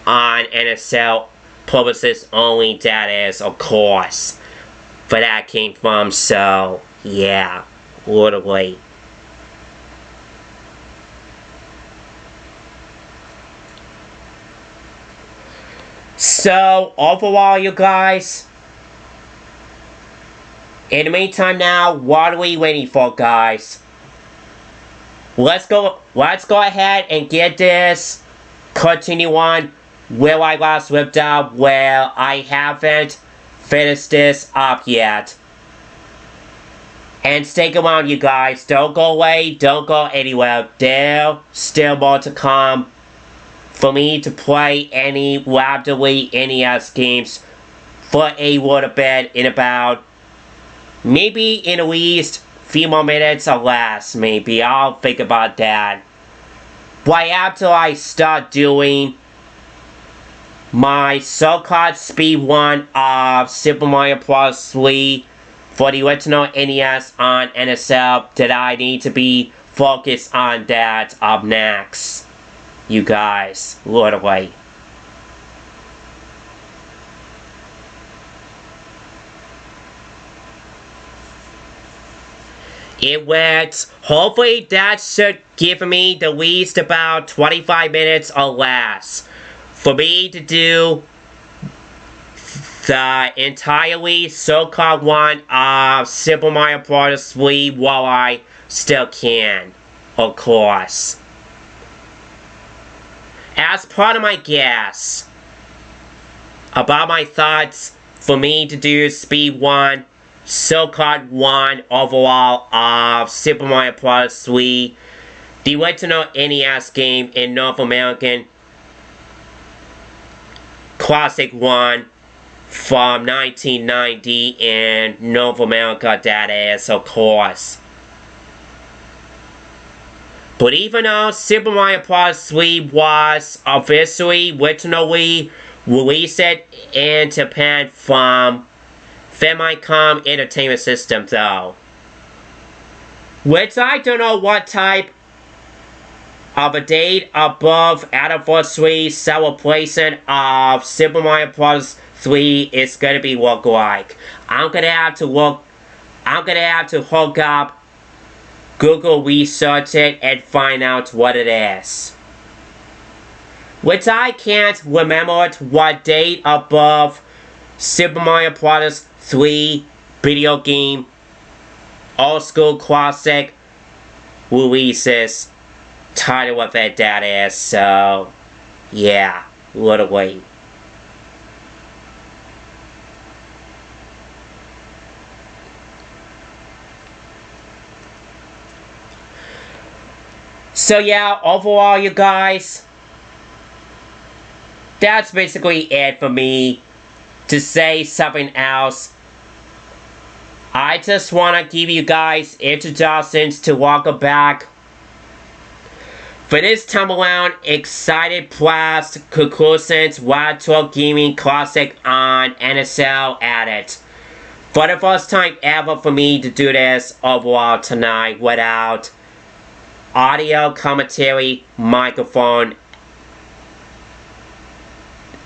On NSL purposes only, that is, of course. But that came from, so, yeah, literally. So, overall, you guys, in the meantime now, what are we waiting for, guys? Let's go ahead and get this, continue on where I last left out, where I haven't finish this up yet. And stick around, you guys. Don't go away. Don't go anywhere. There's still more to come for me to play any rapidly NES games for a little bit in about maybe in at least a few more minutes or less. Maybe I'll think about that. Right after I start doing my so-called speed one of Super Mario Bros. 3 for the original NES on NSL, that I need to be focused on that up next. You guys, literally. It went, hopefully that should give me the least about 25 minutes or less for me to do the entirely so-called one of Super Mario Bros. 3 while I still can, of course. As part of my guess about my thoughts for me to do speed one, so-called one overall of Super Mario Bros. 3, the original NES game in North American Classic 1 from 1990 in North America, that is, of course. But even though Super Mario Bros. 3 was officially, originally released in Japan from Famicom Entertainment System, though, which I don't know what type of a date above anniversary celebration of Super Mario Bros. 3 is gonna be look like. I'm gonna have to hook up, Google research it, and find out what it is. Which I can't remember what date above Super Mario Bros. 3 video game old school classic releases title of it that is, so yeah, literally. So yeah, overall, you guys, that's basically it for me. To say something else, I I just want to give you guys introductions to welcome back. For this time around, excited plus conclusions Wild 12 Gaming Classic on NSL Edit. For the first time ever for me to do this overall tonight without audio commentary microphone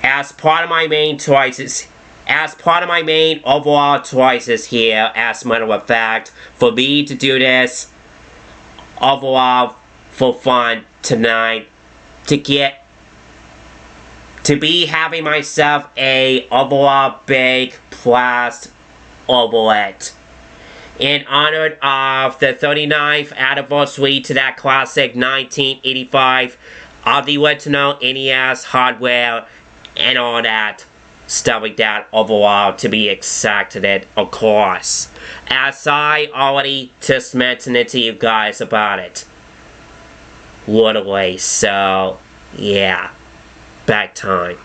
as part of my main choices. As part of my main overall choices here, as a matter of fact, for me to do this overall for fun tonight, to be having myself a overall big plus over it. In honor of the 39th anniversary to that classic 1985 of the original NES hardware and all that stuff like that overall to be exacted, of course. As I already just mentioned it to you guys about it. Literally, so yeah. Back time.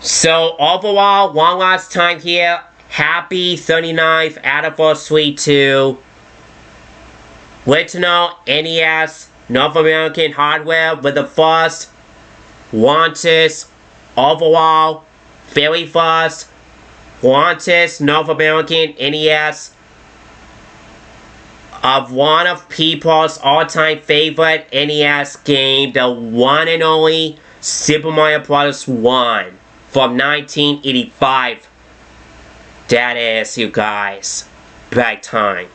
So overall, one last time here, happy 39th anniversary to original NES North American hardware with the first launches overall, very first launches North American NES of one of people's all-time favorite NES game, the one and only Super Mario Bros. 1 from 1985. That is, you guys, back time.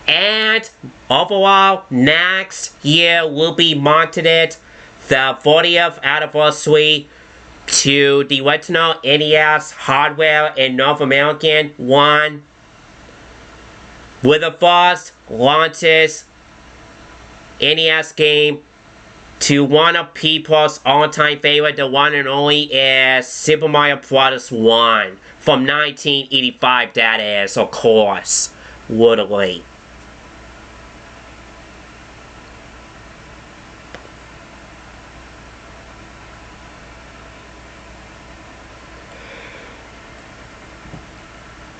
And overall, next year will be marketed the 40th anniversary to the original NES hardware in North American 1. With the first launches NES game to one of people's all-time favorite, the one and only is Super Mario Bros. 1 from 1985, that is, of course, literally.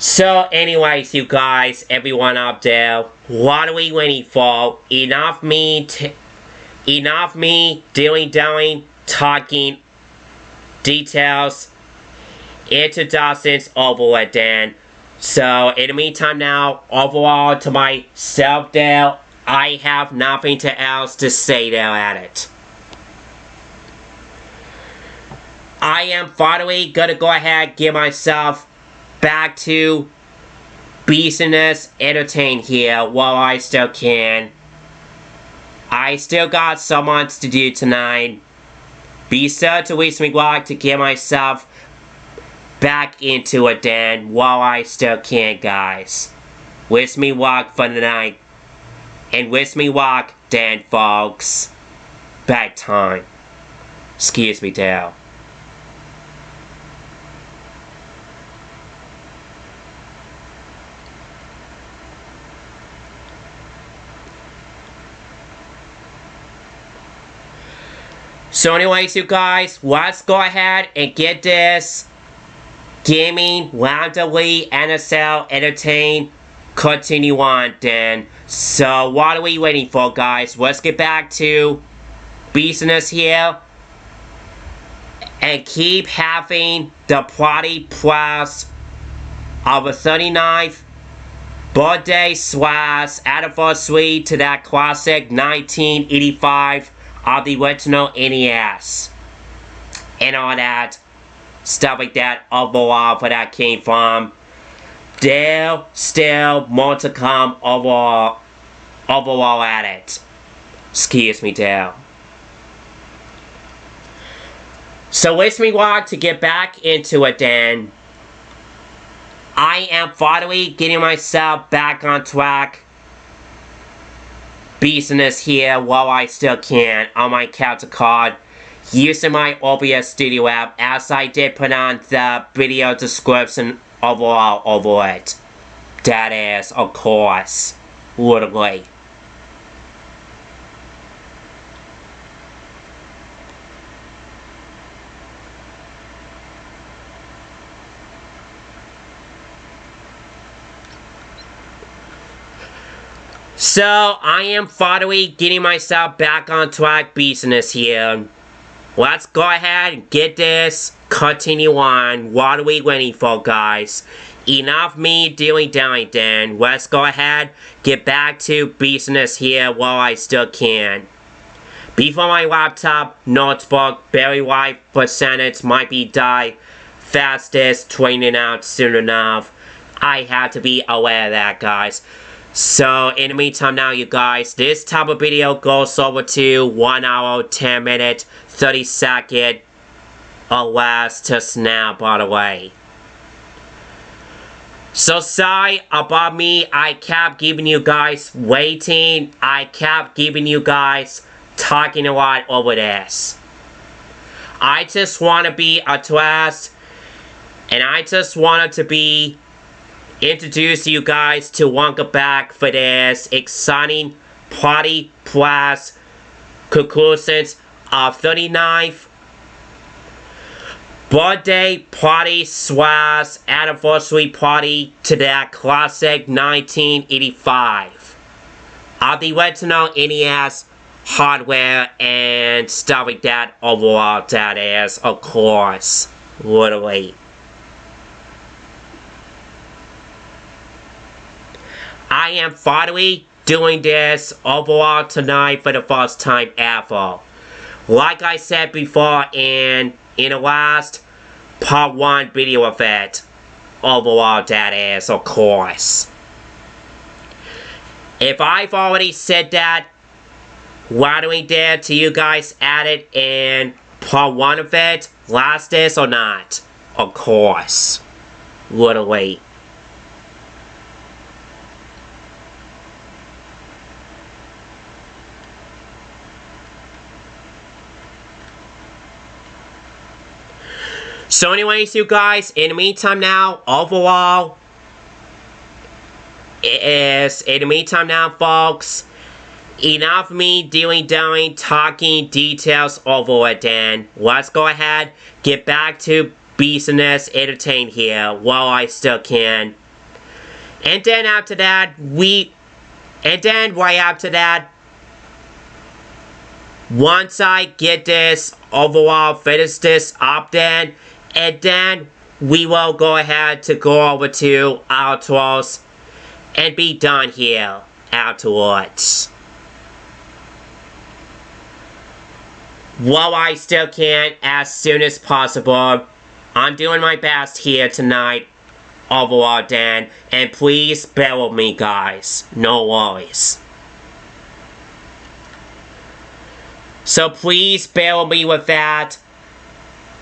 So anyways, you guys, everyone out there, what are we waiting for? Enough me dilly-dallying, talking details, introductions over it then. So in the meantime now, overall to myself there, I have nothing else to say there at it. I am finally gonna go ahead and give myself back to business entertain here while I still can. I still got so much to do tonight. Be sure to wish me luck to get myself back into it then while I still can, guys. Wish me luck for the night. And wish me luck then, folks. Back time. Excuse me, Dale. So anyways, you guys, let's go ahead and get this gaming randomly NSL entertain continue on then. So what are we waiting for, guys? Let's get back to business here and keep having the party plus of a 39th birthday / anniversary to that classic 1985 of the original NES and all that stuff like that overall where that came from. There still more to come overall at it. Excuse me, Dale. So wish me luck to get back into it then. I am finally getting myself back on track business here while I still can on my capture card using my OBS Studio app, as I did put on the video description overall over it. That is, of course, literally. So, I am finally getting myself back on track business here. Let's go ahead and get this, continue on. What are we waiting for, guys? Enough me doing then. Let's go ahead, get back to business here while I still can. Before my laptop, notebook, battery life percentage might be die fastest, draining out soon enough. I have to be aware of that, guys. So, in the meantime now, you guys, this type of video goes over to 1 hour, 10 minutes, 30 seconds, or less just now, by the way. So, sorry about me, I kept giving you guys waiting, I kept giving you guys talking a lot over this. I just want to be addressed, and I just wanted to be introduce you guys to welcome back for this exciting party plus conclusions of 39th birthday party slash anniversary party to that classic 1985 of the original NES hardware and stuff like that overall. That is, of course, literally. I am finally doing this overall tonight for the first time ever. Like I said before in the last part 1 video of it, overall that is, of course. If I've already said that, why do we dare to you guys add it in part 1 of it, last this or not? Of course. Literally. So anyways, you guys, in the meantime now, overall, folks, enough me doing, talking details over it then. Let's go ahead, get back to business, entertain here while I still can. And then after that, right after that, once I get this overall, finish this up then, and then we will go ahead to go over to outros and be done here afterwards. While I still can, as soon as possible, I'm doing my best here tonight overall then, and please bear with me, guys, no worries. So please bear with me with that.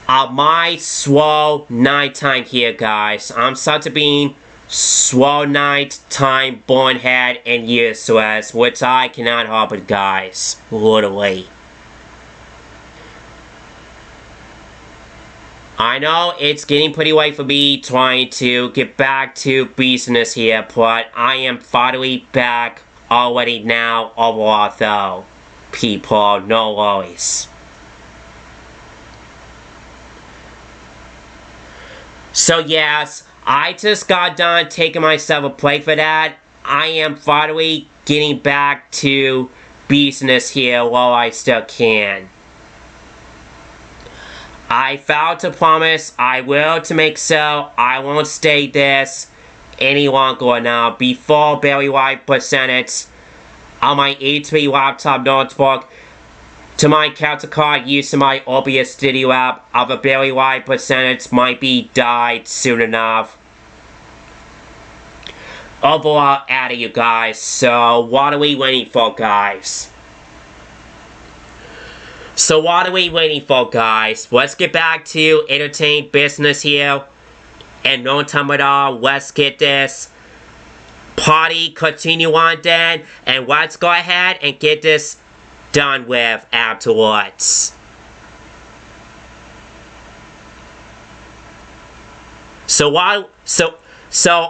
My slow night time here, guys. I'm such a being slow night time, bonehead, and useless, which I cannot help it, guys. Literally. I know it's getting pretty late for me trying to get back to business here, but I am finally back already now overall though. People, no worries. So yes, I just got done taking myself a break for that. I am finally getting back to business here while I still can. I vowed to promise I will to make so I won't stay this any longer now before battery life percentage on my HP laptop notebook to my capture card using my OBS Studio app of a battery life percentage might be died soon enough. Overall out of you guys, so what are we waiting for, guys? So what are we waiting for, guys? Let's get back to entertain business here. And no time at all, let's get this party continue on then, and let's go ahead and get this done with afterwards. So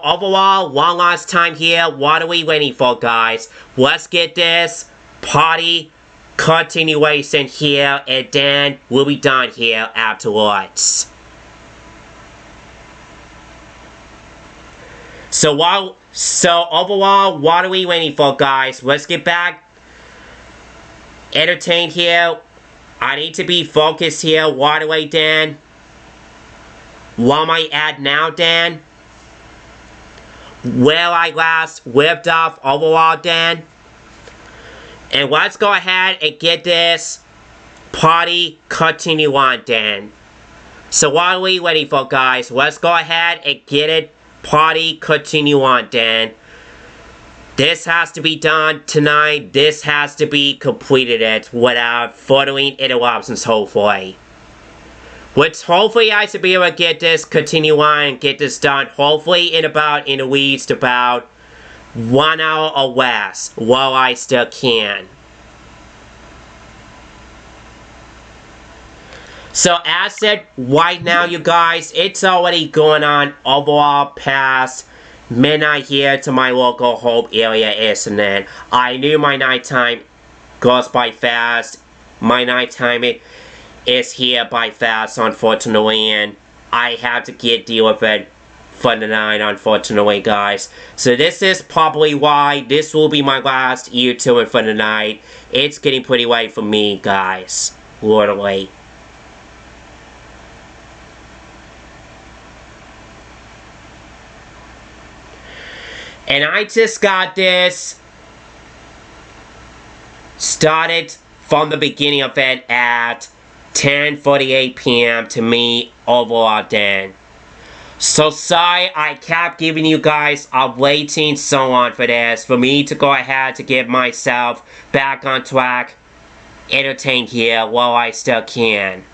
overall, one last time here, what are we waiting for, guys? Let's get this party continuation here, and then we'll be done here afterwards. So overall, what are we waiting for, guys? Let's get back entertained here. I need to be focused here. What do I, Dan? What am I at now, Dan? Where I last left off overall, Dan. And let's go ahead and get this party continue on, Dan. So what are we waiting for, guys? Let's go ahead and get it party continue on, Dan. This has to be done tonight. This has to be completed without furthering interruptions, hopefully. Which hopefully I should be able to get this continue on and get this done. Hopefully in at least about 1 hour or less, while I still can. So as said, right now, you guys, it's already going on overall past midnight here to my local home area, isn't it? I knew my nighttime goes by fast. My nighttime is here by fast, unfortunately, and I have to deal with it for the night, unfortunately, guys. So this is probably why this will be my last YouTube for the night. It's getting pretty late for me, guys. Literally. And I just got this started from the beginning of it at 10:48 p.m. to me overall then. So sorry I kept giving you guys a waiting so on for this, for me to go ahead to get myself back on track, entertained here while I still can.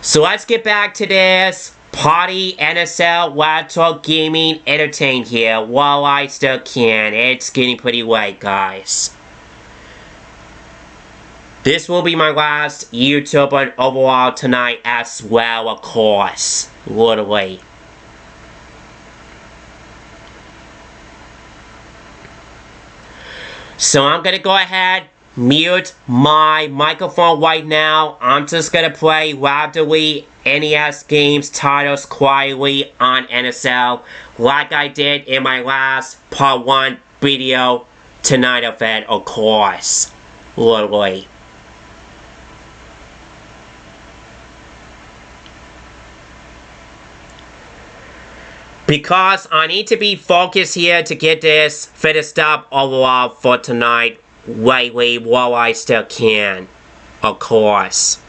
So let's get back to this party NSL laptop gaming entertained here while I still can. It's getting pretty late, guys. This will be my last YouTube on overall tonight as well, of course. Literally. So I'm gonna go ahead, mute my microphone right now. I'm just gonna play rapidly NES games titles quietly on NSL like I did in my last part 1 video tonight of it, of course. Literally. Because I need to be focused here to get this finished up overall for tonight, lately, while I still can, of course.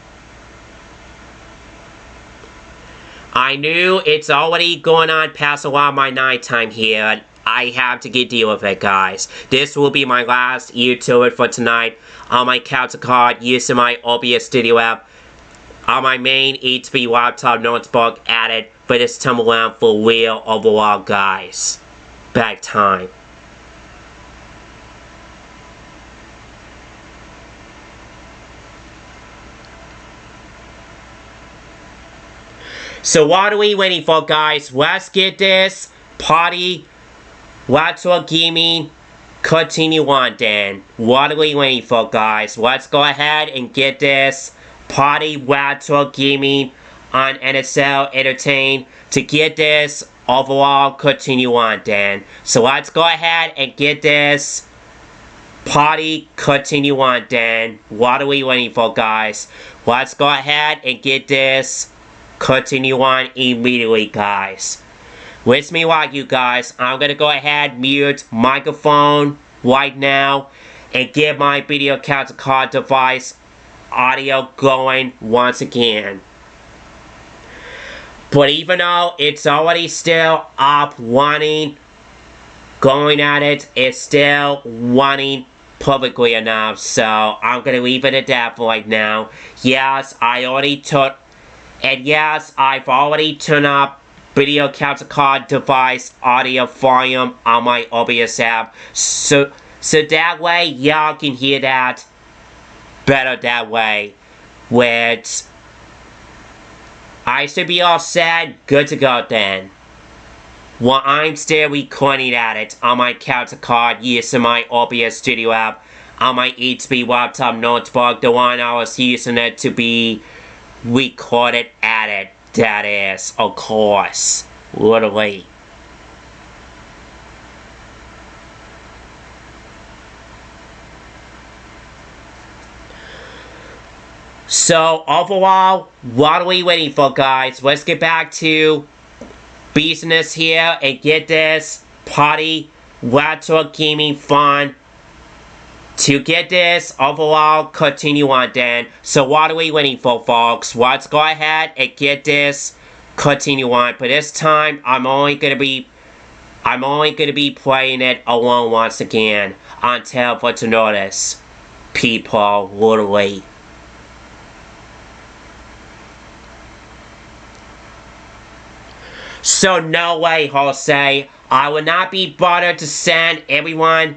I knew it's already going on past a lot of my nighttime here. I have to deal with it, guys. This will be my last YouTube for tonight on my capture card using my OBS Studio app on my main HP laptop notebook added for this time around for real overall, guys. Back time. So what are we waiting for, guys? Let's get this party laptop gaming continue on then. What are we waiting for, guys? Let's go ahead and get this party laptop gaming on NSL Entertain to get this overall continue on then. So let's go ahead and get this party continue on then. What are we waiting for, guys? Let's go ahead and get this continue on immediately, guys. With me while you guys, I'm gonna go ahead, mute microphone right now and get my video capture card device audio going once again. But even though it's already still up running, going at it, it's still running perfectly enough. So I'm gonna leave it at that for right now. Yes, I already took, and yes, I've already turned up video capture card device audio volume on my OBS app. So that way y'all can hear that better that way. Which I should be all set, good to go then. While I'm still recording at it on my capture card using my OBS Studio app on my HP laptop notebook, the one I was using it to be recorded at it, that is, of course, literally. So, overall, what are we waiting for, guys? Let's get back to business here and get this party retro gaming fun. To get this overall continue on then. So what are we waiting for, folks? Let's go ahead and get this continue on. But this time I'm only gonna be playing it alone once again until for to notice. People, literally. So no way, Jose. I would not be bothered to send everyone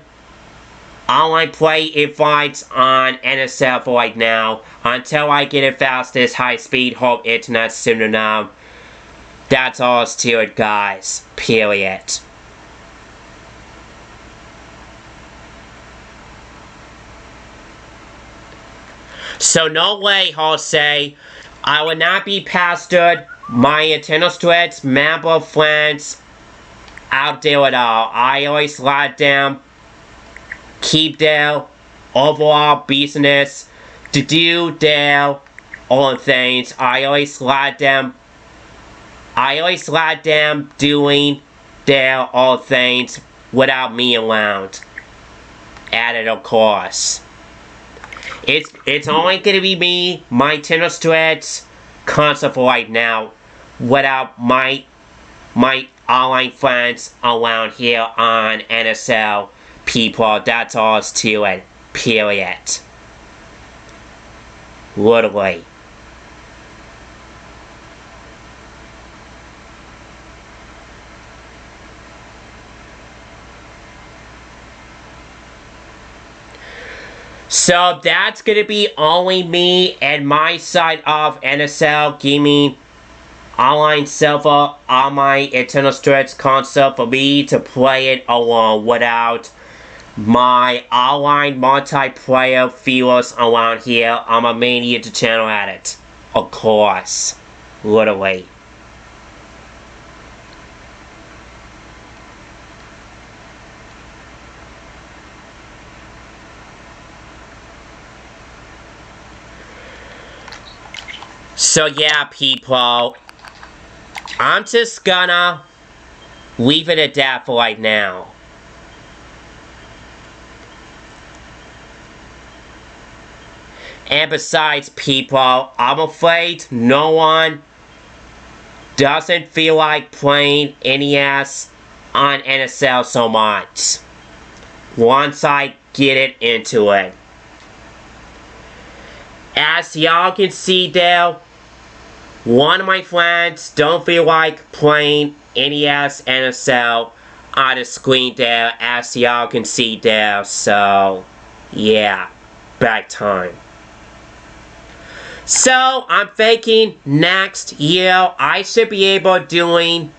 online play invites on NSL for right now until I get the fastest high-speed home internet soon enough. That's all to it, guys. Period. So no way, Jose. I would not be pastored my Nintendo Switch member friends out there at all. I always let them keep their overall business to do their own things. I always let them doing their own things without me around. Added, of course. It's only gonna be me, my Nintendo Switch console for right now, without my online friends around here on NSL. People, that's all to it. Period. Literally. So that's gonna be only me and my side of NSL Gaming online server on my Nintendo Switch console for me to play it alone without my online multiplayer viewers around here on my main YouTube channel at it. Of course. Literally. So yeah, people, I'm just gonna leave it at that for right now. And besides, people, I'm afraid no one doesn't feel like playing NES on NSL so much once I get it into it. As y'all can see there, one of my friends don't feel like playing NES NSL on the screen there, as y'all can see there, so yeah, back time. So I'm thinking next year I should be able doing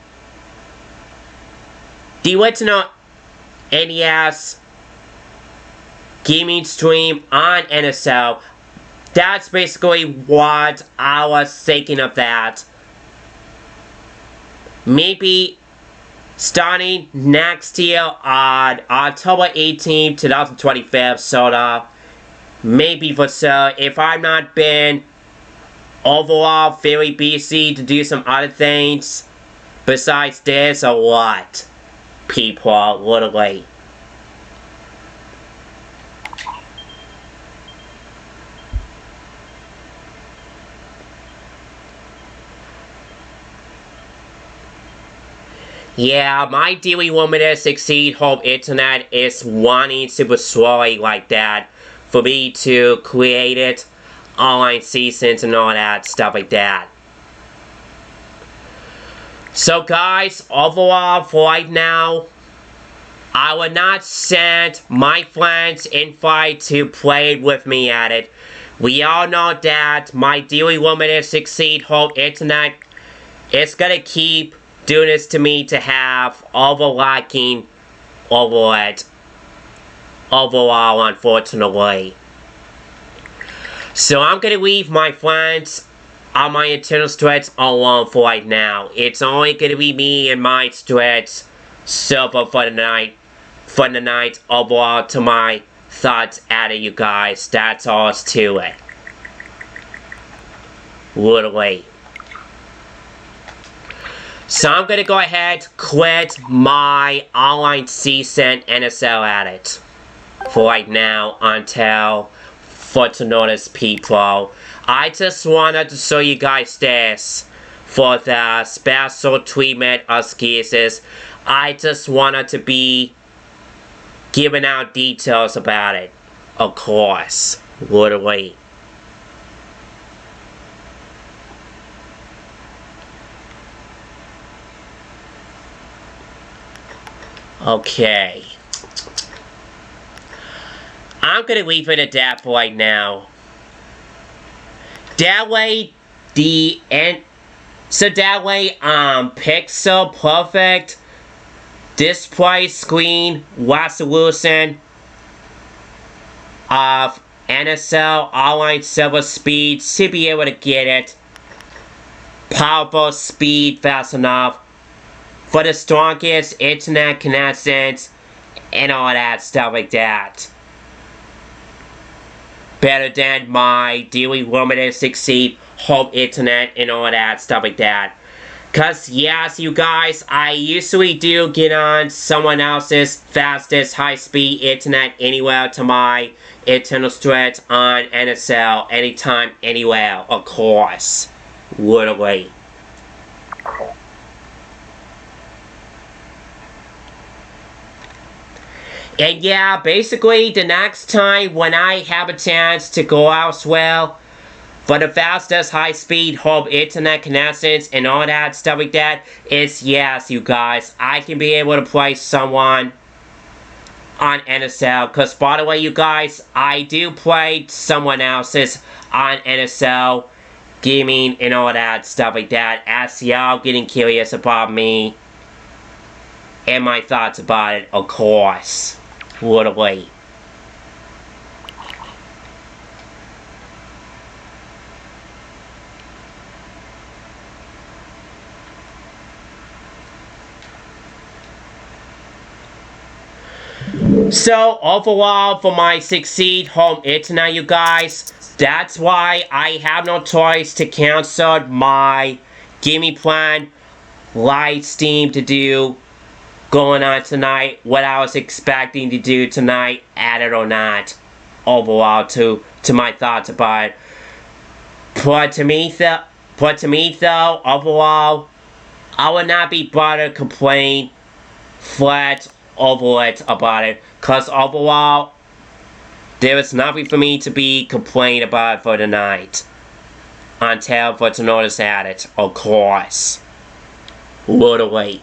the original NES gaming stream on NSL. That's basically what I was thinking of that. Maybe starting next year on October 18th, 2025, sort of. Maybe for sure, if I'm not been overall very busy to do some other things besides this or what. People, literally. Yeah, my daily limited succeed home internet is running super slowly like that for me to create it, online seasons and all that stuff like that. So guys, overall for right now, I will not send my friends invite to play with me at it. We all know that my dearly limited succeed home internet is gonna keep doing this to me to have overlocking over it. Overall, unfortunately. So I'm gonna leave my friends on my internal threads alone for right now. It's only gonna be me and my threads server for the night. For the night, overall, to my thoughts added, you guys. That's all it's to it. Literally. So I'm gonna go ahead, quit my online season NSL at it for right now until to notice people. I just wanted to show you guys this for the special treatment of skis. I just wanted to be giving out details about it, of course, literally. Okay. I'm gonna leave it at that for right now. That way, pixel perfect display screen resolution of NSL online server speed to be able to get it. Powerful speed fast enough for the strongest internet connections and all that stuff like that. Better than my dearly limited succeed home internet and all that stuff like that. Cause yes, you guys, I usually do get on someone else's fastest high-speed internet anywhere to my internal threads on NSL anytime, anywhere, of course. Literally. And yeah, basically the next time when I have a chance to go elsewhere for the fastest high-speed home internet connections and all that stuff like that, is yes, you guys, I can be able to play someone on NSL. Because by the way, you guys, I do play someone else's on NSL gaming and all that stuff like that, as y'all getting curious about me and my thoughts about it, of course. Literally. So overall, for my succeed home internet, you guys, that's why I have no choice to cancel my gaming plan live stream to do going on tonight, what I was expecting to do tonight, added or not, overall to my thoughts about it. But to me though, overall, I would not be bothered complain flat over it about it, cause overall, there is nothing for me to be complaining about for tonight. Until for to notice at it, of course. Literally.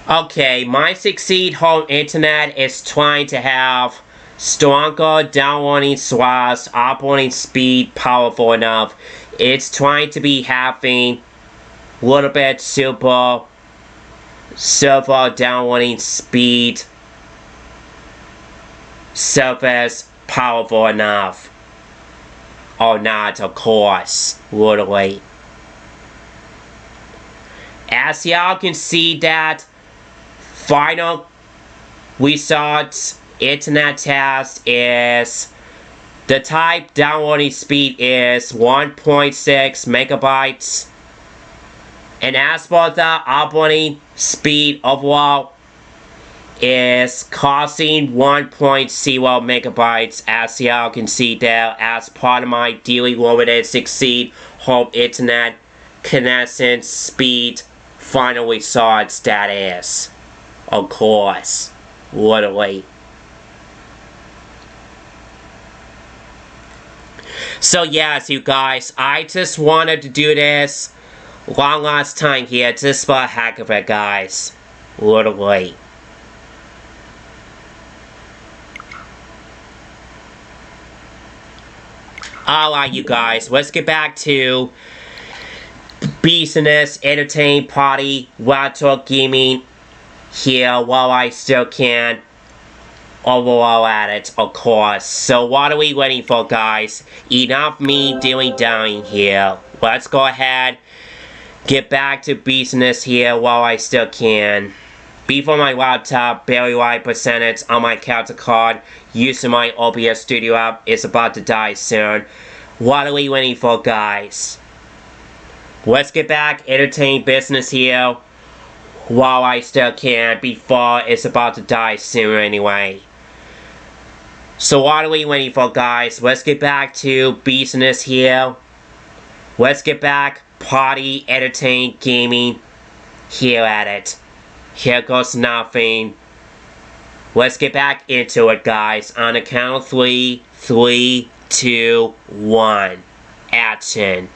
Okay, my succeed home internet is trying to have stronger downloading slots, operating speed powerful enough. It's trying to be having a little bit super server downloading speed surface powerful enough. Or not, of course, literally. As y'all can see that final results internet test is the type downloading speed is 1.6 megabytes, and as for the operating speed overall, is costing 1.0 megabytes, as y'all can see there, as part of my daily limited succeed home internet connection speed final results, that is. Of course. Literally. So yes, you guys, I just wanted to do this long last time here, just for the heck of it, guys. Literally. Alright, you guys, let's get back to business, entertainment, party, retro gaming here while I still can. Overall at it, of course. So what are we waiting for, guys? Enough me doing down here. Let's go ahead, get back to business here while I still can. Before my laptop, battery life percentage on my capture card using my OBS Studio app is about to die soon. What are we waiting for, guys? Let's get back, entertain business here while I still can, before it's about to die soon anyway. So what are we waiting for, guys? Let's get back to business here. Let's get back, party, entertain, gaming here at it. Here goes nothing. Let's get back into it, guys. On the count of 3, 3, 2, 1. Action.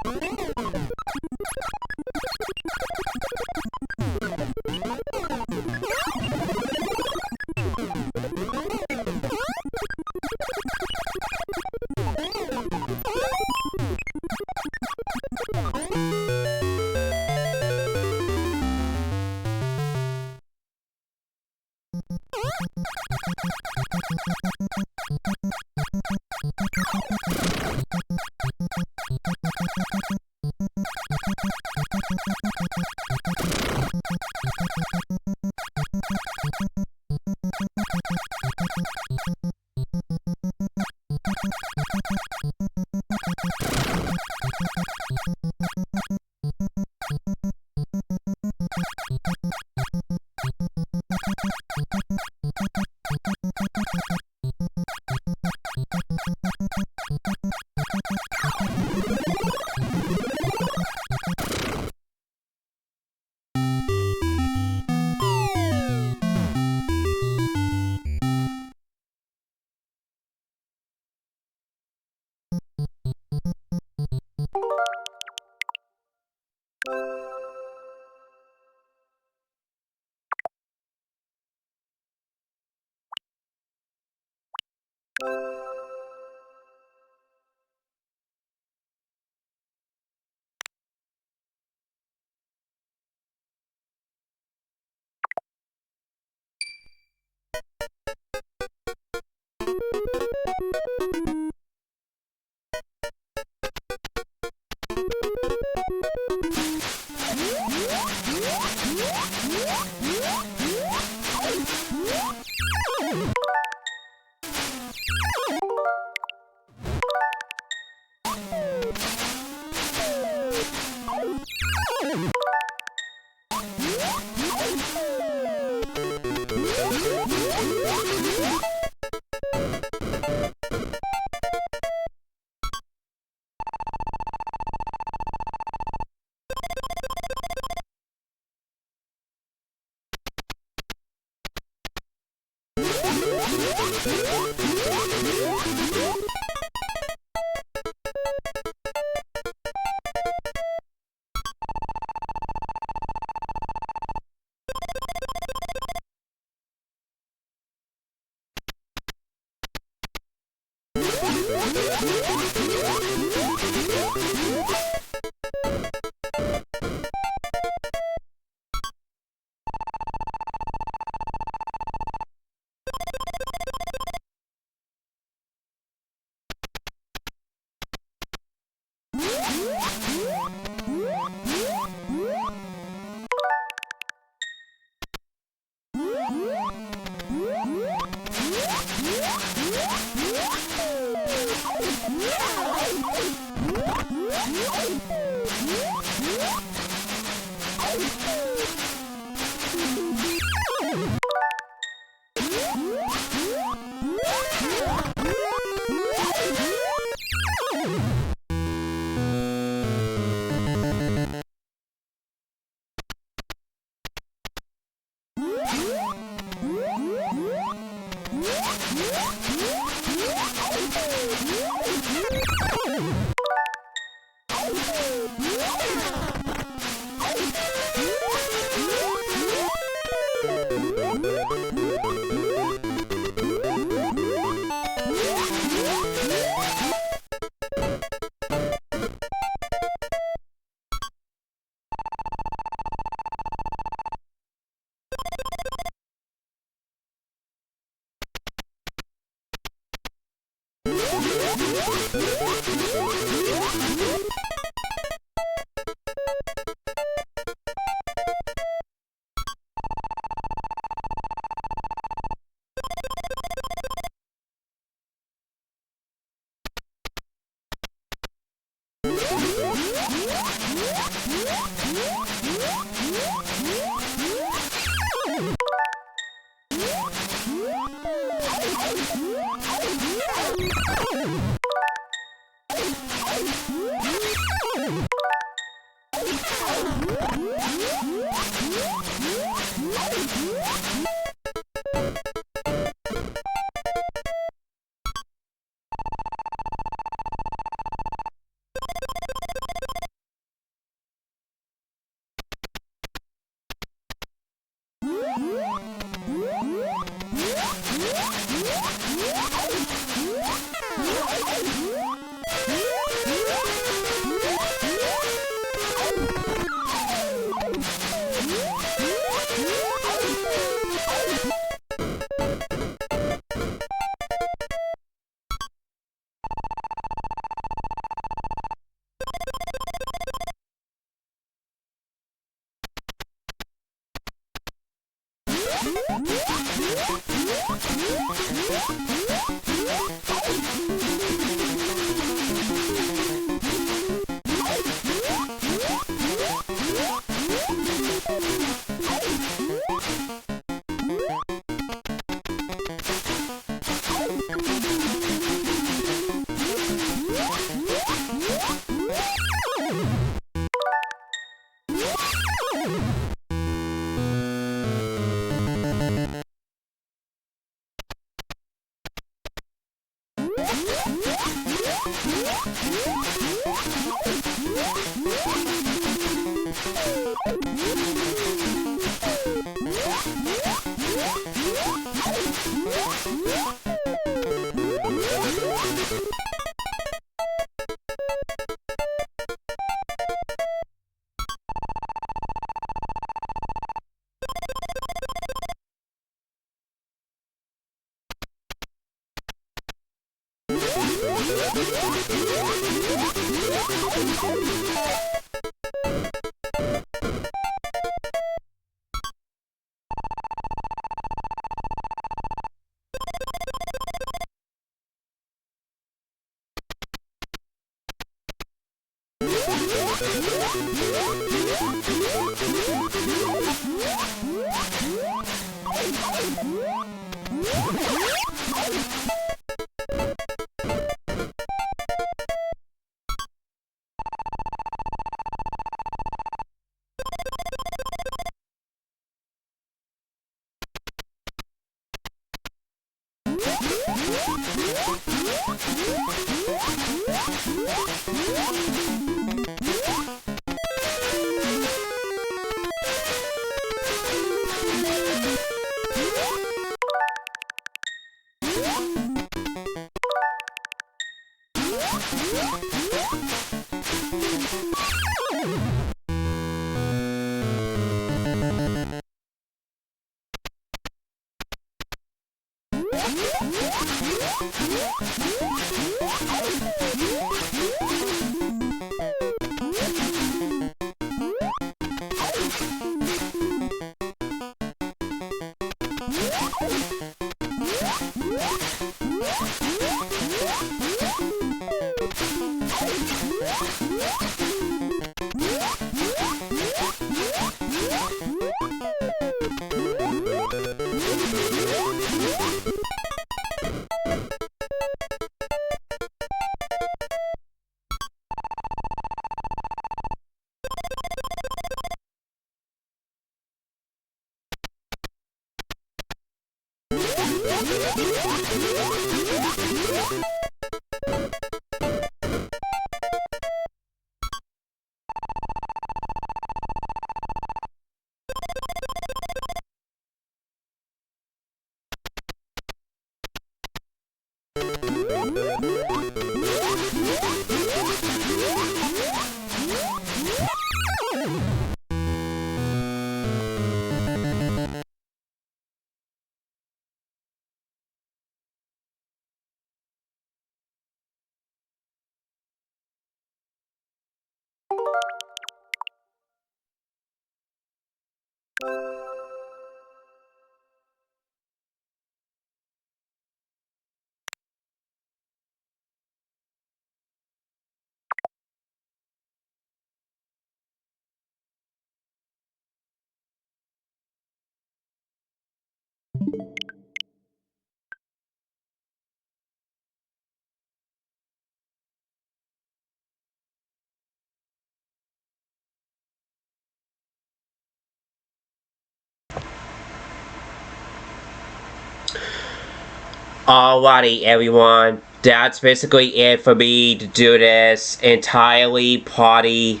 Alrighty everyone, that's basically it for me to do this entirely party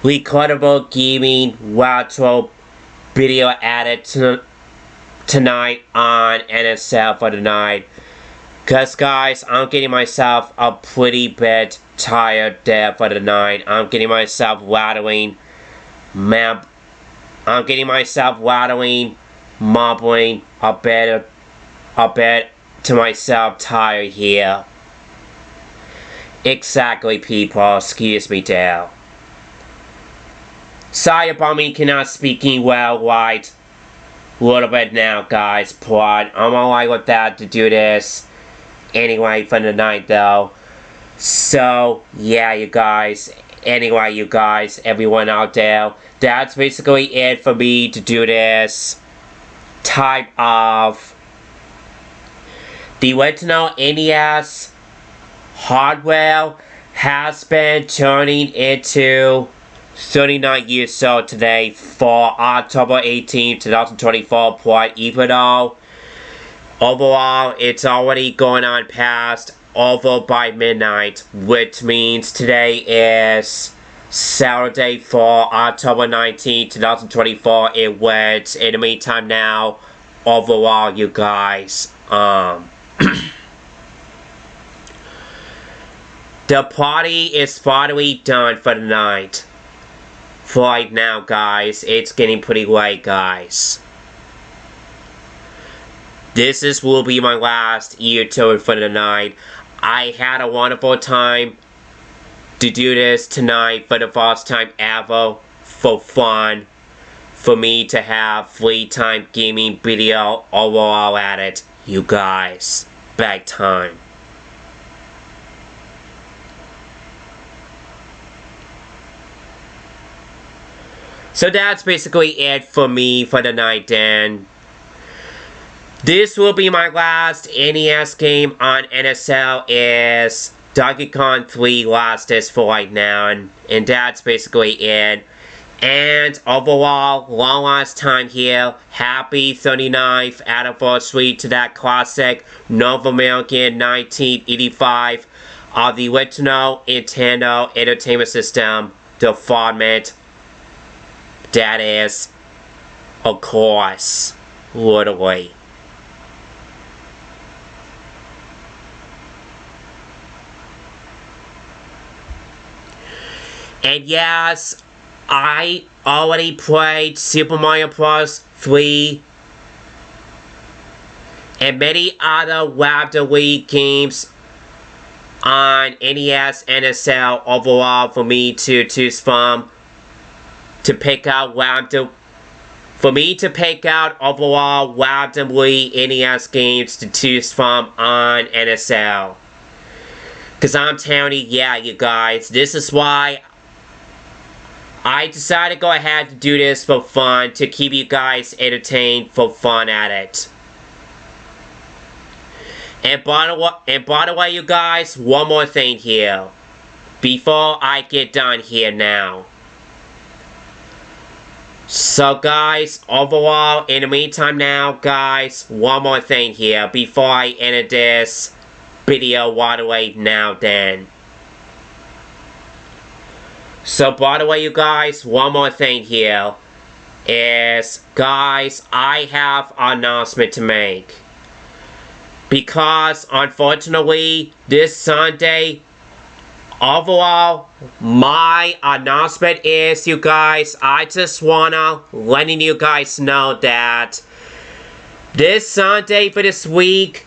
recordable gaming retro video added tonight on NSL for tonight. Cause guys, I'm getting myself a pretty bit tired there for the night. I'm getting myself rattling, mumbling a bit to myself tired here. Exactly people, excuse me there. Sorry about me cannot speaking well right a little bit now guys, but I'm alright with that to do this anyway for the night though. So yeah you guys, anyway you guys, everyone out there, that's basically it for me to do this type of the original NES hardware has been turning into 39 years old today for October 18, 2024, but even though overall it's already going on past over by midnight, which means today is Saturday for October 19, 2024, in which in the meantime now, overall you guys, the party is finally done for the night. For right now, guys, it's getting pretty late, guys. This will be my last YouTube for the night. I had a wonderful time to do this tonight for the first time ever, for fun, for me to have free time gaming video overall at it. You guys, big time. So that's basically it for me for the night then. This will be my last NES game on NSL is Donkey Kong 3 Lastest for right now, and that's basically it. And overall, long last time here, happy 39th anniversary to that classic North American 1985 of the original Nintendo Entertainment System, the format that is, of course, literally. And yes, I already played Super Mario Bros. 3 and many other Raptor League games on NES, NSL overall for me to choose from to pick out Raptor for me to pick out overall randomly NES games to choose from on NSL. Because I'm telling you, yeah, you guys, this is why I decided to go ahead and do this for fun, to keep you guys entertained for fun at it. And by the way, you guys, one more thing here, before I get done here now. So guys, overall, in the meantime now, guys, one more thing here, before I end this video right away now then. So by the way, you guys, one more thing here is, guys, I have an announcement to make. Because, unfortunately, this Sunday, overall, my announcement is, you guys, I just wanna letting you guys know that this Sunday for this week,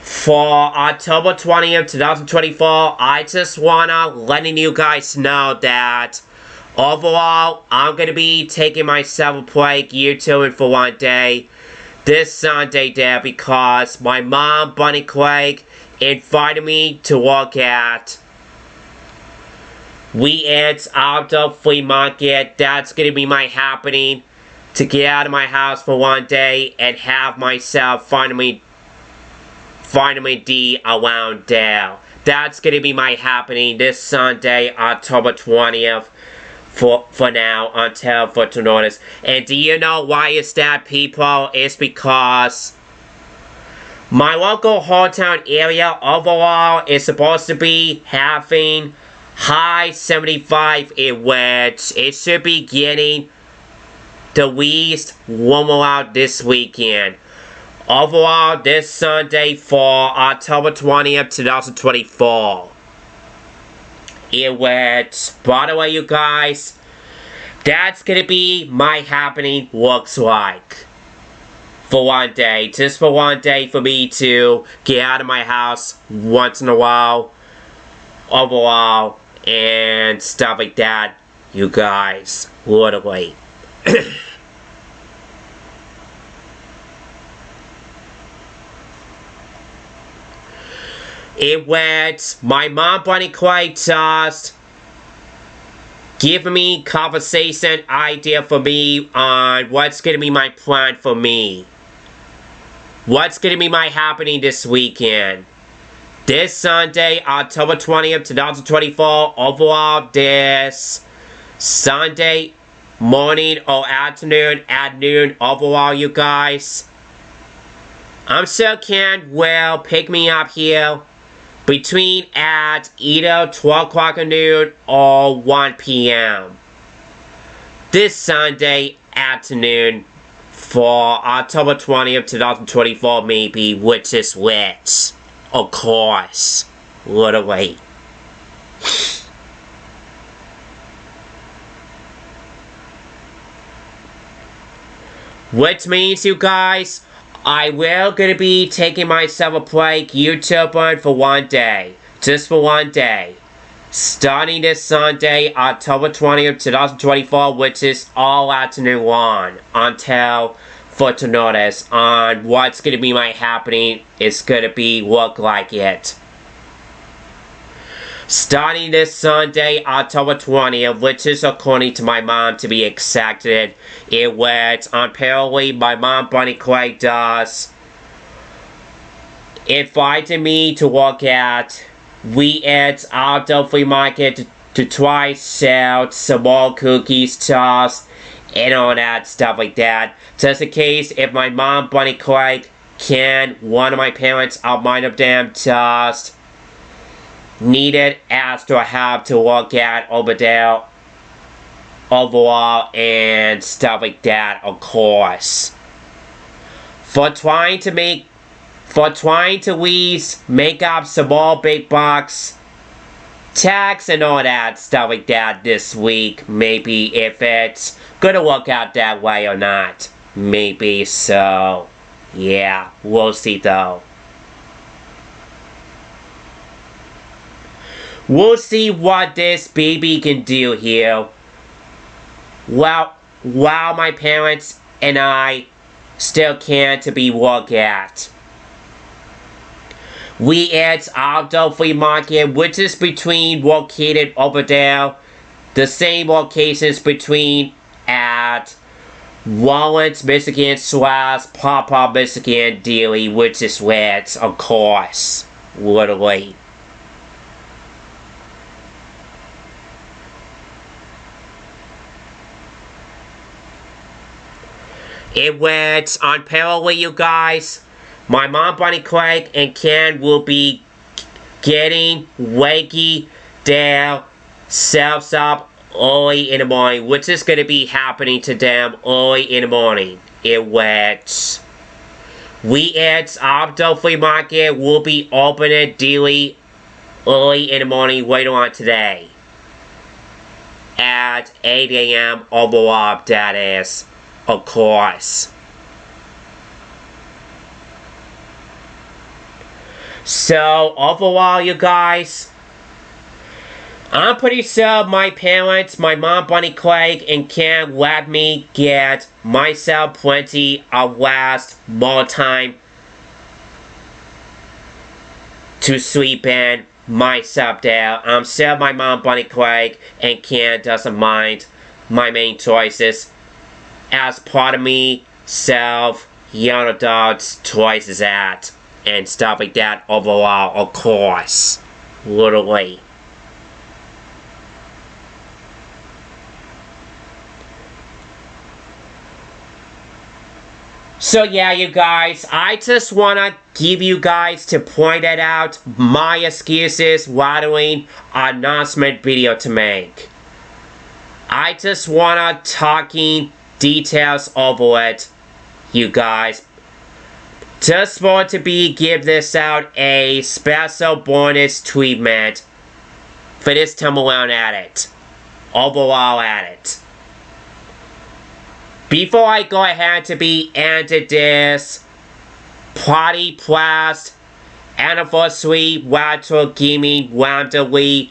for October 20th, 2024, I just wanna letting you guys know that overall, I'm gonna be taking myself a break YouTubing for one day this Sunday there, because my mom, Bunny Craig, invited me to work at Weekends Outdoor Flea Market. That's gonna be my happening to get out of my house for one day and have myself finally D around there. That's gonna be my happening this Sunday, October 20th. For now, until further notice. And do you know why is that, people? It's because my local hometown area overall is supposed to be having high 75 in which it should be getting the least warmer out this weekend. Overall, this Sunday for October 20th, 2024. In which, by the way, you guys, that's gonna be my happening looks like. For one day, just for one day for me to get out of my house once in a while, overall, and stuff like that, you guys, literally. In which my mom, Bunny Craig, just giving me conversation idea for me on what's gonna be my plan for me. What's gonna be my happening this weekend. This Sunday, October 20th, 2024, overall this Sunday morning or afternoon at noon, overall, you guys. I'm sure Ken will pick me up here between at either 12 o'clock at noon or 1 p.m. this Sunday afternoon for October 20th, 2024 maybe, which is lit. Of course. Literally. Which means, you guys, I will gonna be taking myself a break YouTubing for one day. Just for one day. Starting this Sunday, October 20th, 2024, which is all afternoon long. Until further notice on what's gonna be my happening. It's gonna be look like it. Starting this Sunday, October 20th, which is according to my mom to be exacted, in which apparently my mom, Bunny Craig, does invited me to work at Weekends Outdoor Flea Market to try sell some more cookies, toast, and all that stuff like that. Just in case if my mom, Bunny Craig, can one of my parents, or mind of them, just needed as to have to work at over there overall and stuff like that, of course. For trying to at least make up some more big bucks, tax and all that stuff like that this week, maybe if it's gonna work out that way or not. Maybe so. Yeah, we'll see though. We'll see what this baby can do here. Well, while my parents and I still can to be work at. We at outdoor flea market, which is between located over there, the same locations between at Rollins, Michigan / Papa, Michigan, Dealey, which is where, of course, literally. It went on parallel, you guys. My mom, Bunny Craig, and Ken will be getting wakey their selves up early in the morning, which is going to be happening to them early in the morning. It went. We at Outdoor Flea Market will be opening daily early in the morning later on today. At 8 a.m. overall, that is, of course. So, overall, you guys, I'm pretty sure my parents, my mom, Bunny Craig, and Ken let me get myself plenty of more time to sleep in myself there. I'm sure my mom, Bunny Craig, and Ken doesn't mind my main choices as part of me self young adults choices at and stuff like that overall, of course, literally. So yeah, you guys, I just wanna give you guys to point it out my excuses watering announcement video to make. I just wanna talking details over it, you guys. Just want to give this out a special bonus treatment for this time around at it. Overall at it. Before I go ahead to enter this Party Blast Anniversary Retro Gaming randomly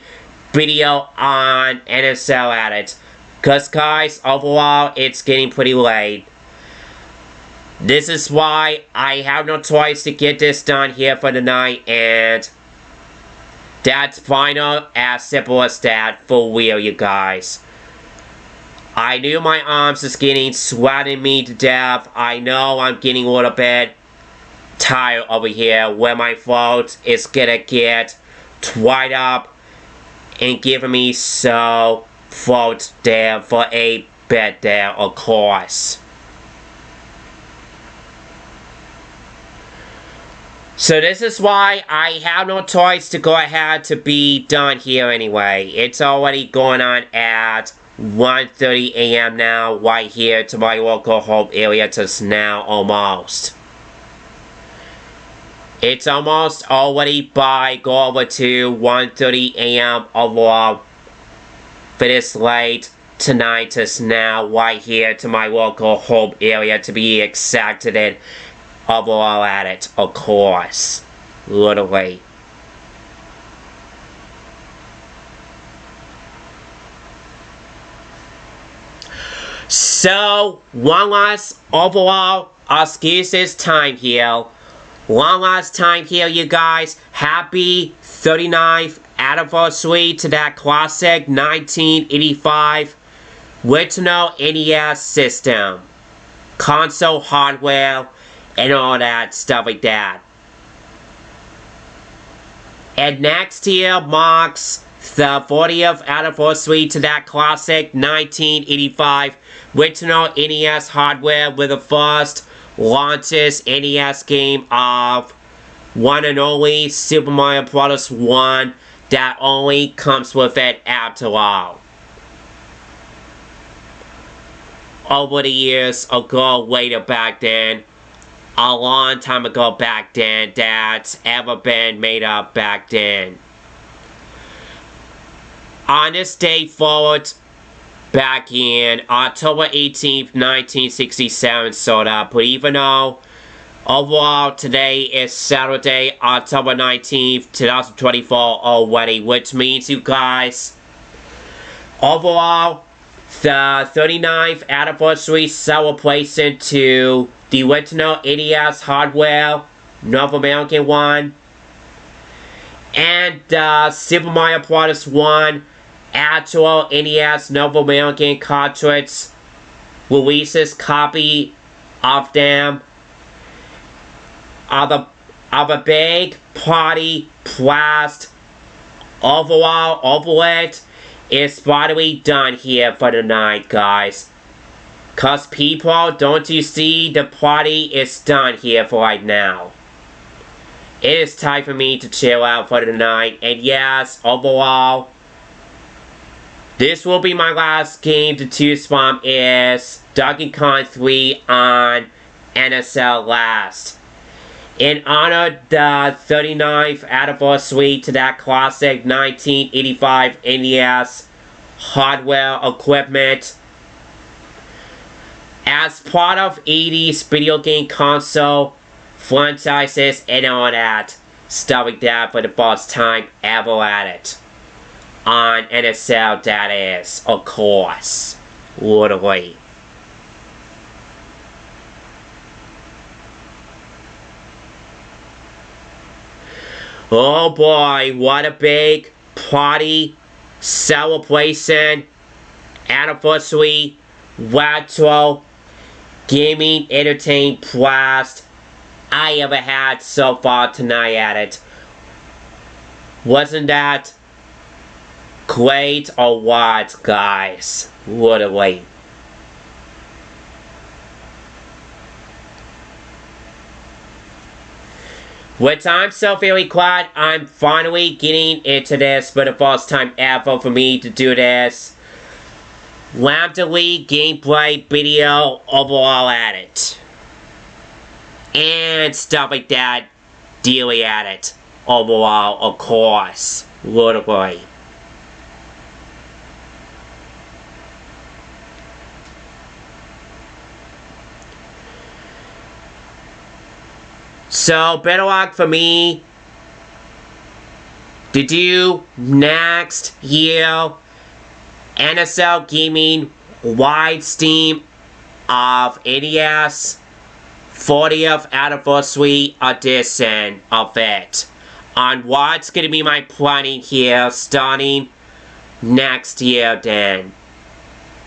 video on NSL at it. Cause guys, overall it's getting pretty late. This is why I have no choice to get this done here for the night, and that's final, as simple as that, for real, you guys. I knew my arms is getting sweating me to death. I know I'm getting a little bit tired over here, where my throat is gonna get dried up and giving me so throat there for a bit there, of course. So this is why I have no choice to go ahead to be done here anyway. It's already going on at 1:30 a.m. now, right here to my local home area just now, almost. It's almost already by go over to 1:30 a.m. overall for this late tonight just now, right here to my local home area to be exacted overall at it, of course, literally. So, one last overall excuses time here. One last time here, you guys. Happy 39th anniversary to that classic 1985 original NES system, console hardware, and all that stuff like that. And next year marks the 40th anniversary to that classic 1985 original NES hardware with the first launches NES game of one and only Super Mario Bros. 1 that only comes with it after all. Over the years ago, later back then, a long time ago back then, that's ever been made up back then. On this day forward, back in October 18th, 1967 sold up, but even though overall today is Saturday, October 19th, 2024 already, which means you guys, overall, the 39th anniversary celebration to the original NES hardware, North American one, and the Super Mario Bros. 1 actual NES North American cartridge releases copy of them of a big party blast overall over it is finally done here for the night, guys. Cause people, don't you see, the party is done here for right now. It is time for me to chill out for the night, and yes, overall, this will be my last game to choose from is Donkey Kong 3 on NSL last. In honor the 39th anniversary to that classic 1985 NES hardware equipment. As part of 80s video game console franchises and all that, stuff like that for the first time ever at it. On NSL, that is, of course, literally. Oh boy, what a big party, celebration, anniversary, retro, gaming, entertain blast I ever had so far tonight at it. Wasn't that great or what, guys? Literally. Which I'm so very glad I'm finally getting into this for the first time ever for me to do this. Lambda League gameplay video overall at it. And stuff like that, daily at it. Overall, of course. Literally. So, better luck for me to do next year NSL Gaming wide stream of NES 40th anniversary edition of it. On what's going to be my planning here starting next year then.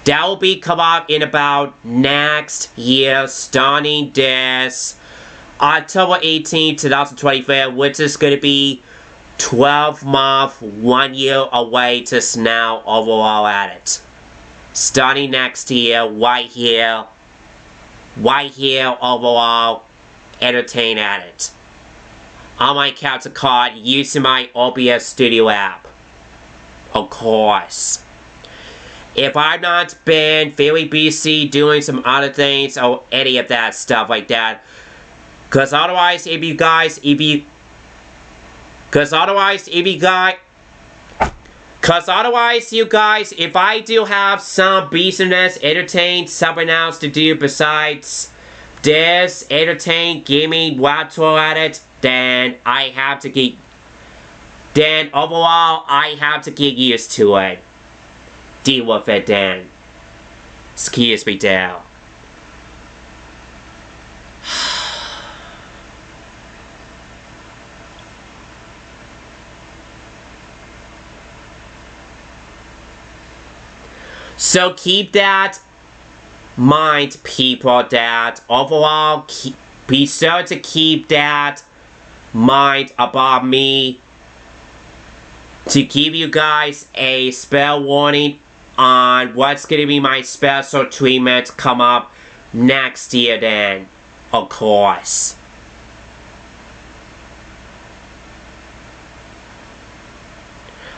That will be come out in about next year starting this October 18, 2024, which is going to be 12 months, 1 year away just now overall at it. Starting next year, right here overall, entertain at it. On my capture card, using my OBS Studio app. Of course. If I've not been very busy doing some other things or any of that stuff like that, Cause otherwise, if you guys, if I do have some business, entertain, something else to do besides this, entertain, gaming, retro at it, then overall, I have to get used to it. Deal with it then. Excuse me, Dale. So keep that mind, people, that overall, be sure to keep that mind about me to give you guys a spell warning on what's going to be my special treatment come up next year then, of course.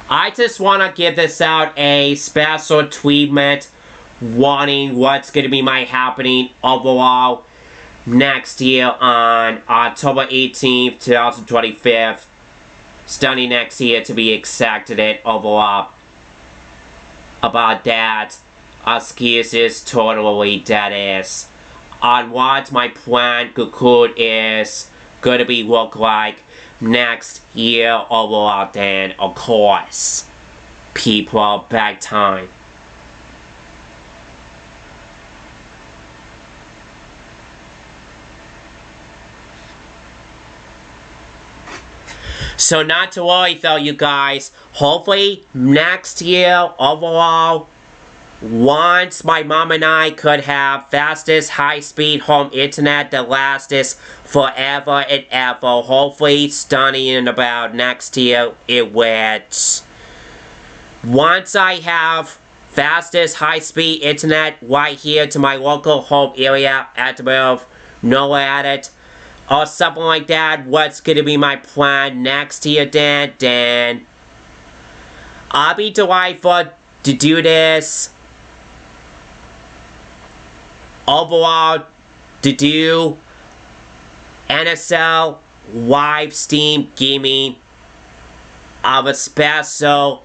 I just want to give this out a special treatment warning what's going to be my happening overall next year on October 18th, 2025. Starting next year to be exacted it overall. About that, excuses totally that is. On what my plan could is going to be look like next year overall then, of course. People, back time. So not to worry though, you guys. Hopefully next year overall, once my mom and I could have fastest high-speed home internet that lasts forever and ever. Hopefully starting in about next year it will. Once I have fastest high-speed internet right here to my local home area at the middle of nowhere at it, or something like that, what's gonna be my plan next year then I'll be delighted to do this. Overall, to do NSL live Steam gaming of a special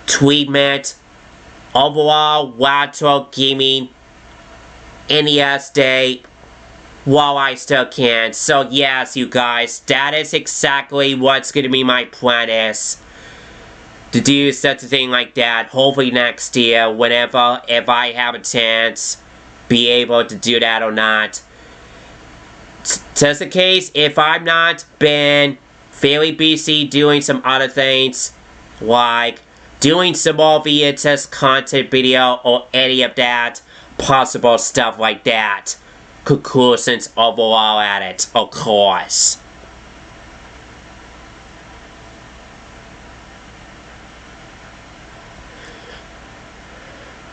treatment. Overall, retro gaming NES Day while I still can. So yes, you guys, that is exactly what's gonna be my plan is. To do such a thing like that, hopefully next year, whenever, if I have a chance, be able to do that or not. Just in case, if I'm not been fairly busy doing some other things, like doing some more VHS content video or any of that possible stuff like that. Conclusions overall at it, of course.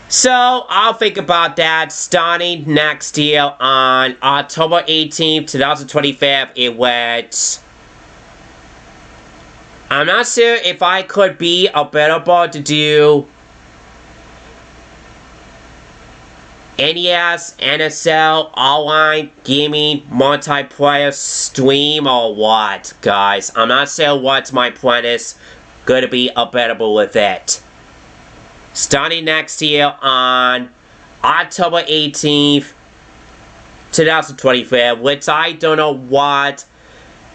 So, I'll think about that starting next year on October 18th, 2025, it was. I'm not sure if I could be available to do NES, NSL, online gaming, multiplayer stream or what, guys. I'm not sure what my plan is gonna be available with it. Starting next year on October 18th, 2025, which I don't know what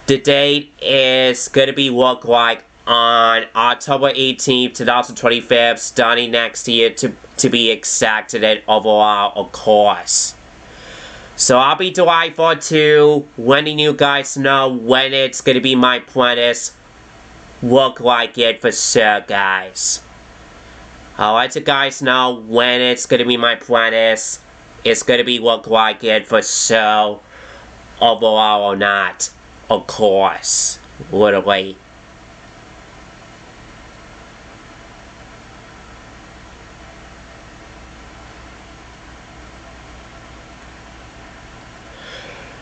the date is gonna be look like on October 18th, 2025, starting next year to be exact and overall, of course. So I'll be delighted to letting you guys know when it's gonna be my plan is look like it for sure, guys. I'll let you guys know when it's gonna be my plan is. It's gonna be look like it for sure, overall or not. Of course, literally.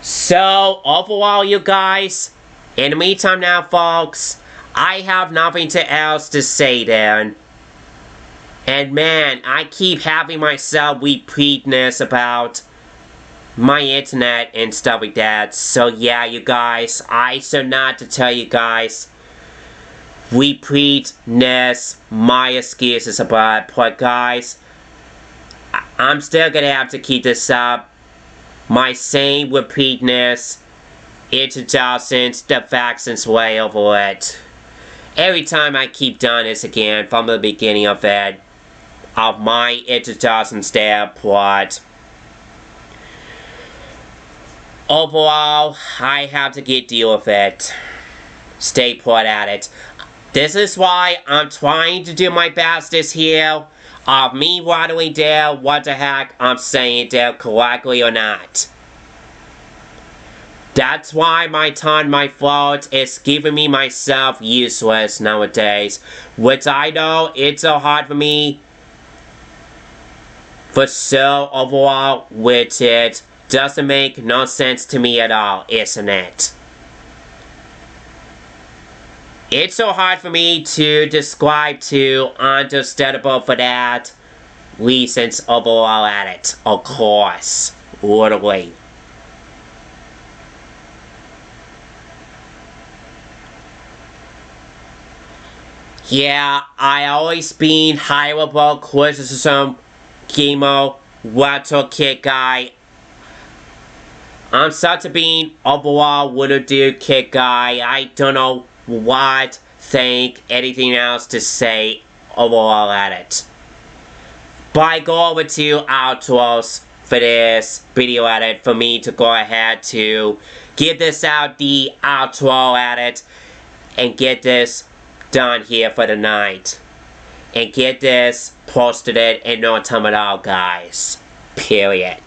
So, overall, you guys, in the meantime now, folks, I have nothing else to say then. And man, I keep having myself repeatness about my internet and stuff like that. So yeah, you guys, I should not to tell you guys repeatness, my excuses about it. But guys, I'm still gonna have to keep this up. My same repeatness, introductions, the factions way over it. Every time I keep doing this again from the beginning of it, of my introductions there, but overall, I have to get deal with it. Stay put at it. This is why I'm trying to do my best this year of me rattling down what the heck I'm saying there correctly or not. That's why my fault is giving me myself useless nowadays, which I know it's so hard for me. But so overall, which it doesn't make no sense to me at all, isn't it? It's so hard for me to describe to understandable for that reasons overall at it, of course, literally. Yeah, I always been hireable criticism gamer, retro kid guy. I'm such a being overall little dude kid guy. I don't know what think anything else to say overall at it. But I go over to outros for this video at it for me to go ahead to give this out the outro at it. and get this done here for the night. And get this posted it in no time at all, guys. Period.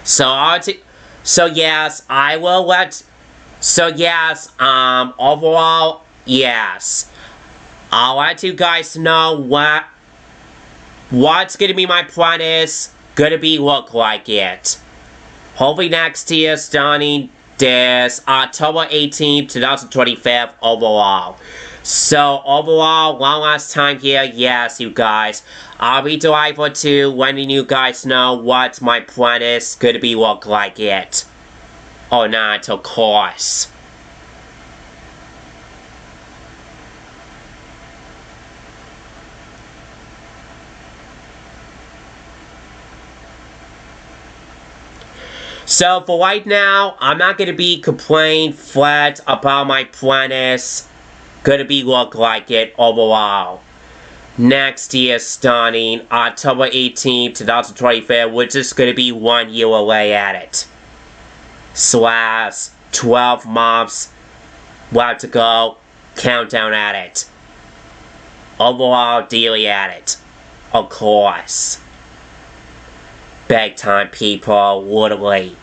So yes, I will let. So yes, overall, yes, I'll let you guys know what's gonna be my plan is gonna be look like it. Hopefully next year, starting this October 18th, 2025 overall. So overall, one last time here, yes, you guys, I'll be delighted to letting you guys know what my plan is gonna be look like it. Or not, of course. So for right now, I'm not gonna be complaining flat about my plan is gonna be look like it overall. Next year starting October 18th, 2025, which is gonna be 1 year away at it. Slash 12 months left to go, countdown at it. Overall daily at it. Of course. Big time people, literally.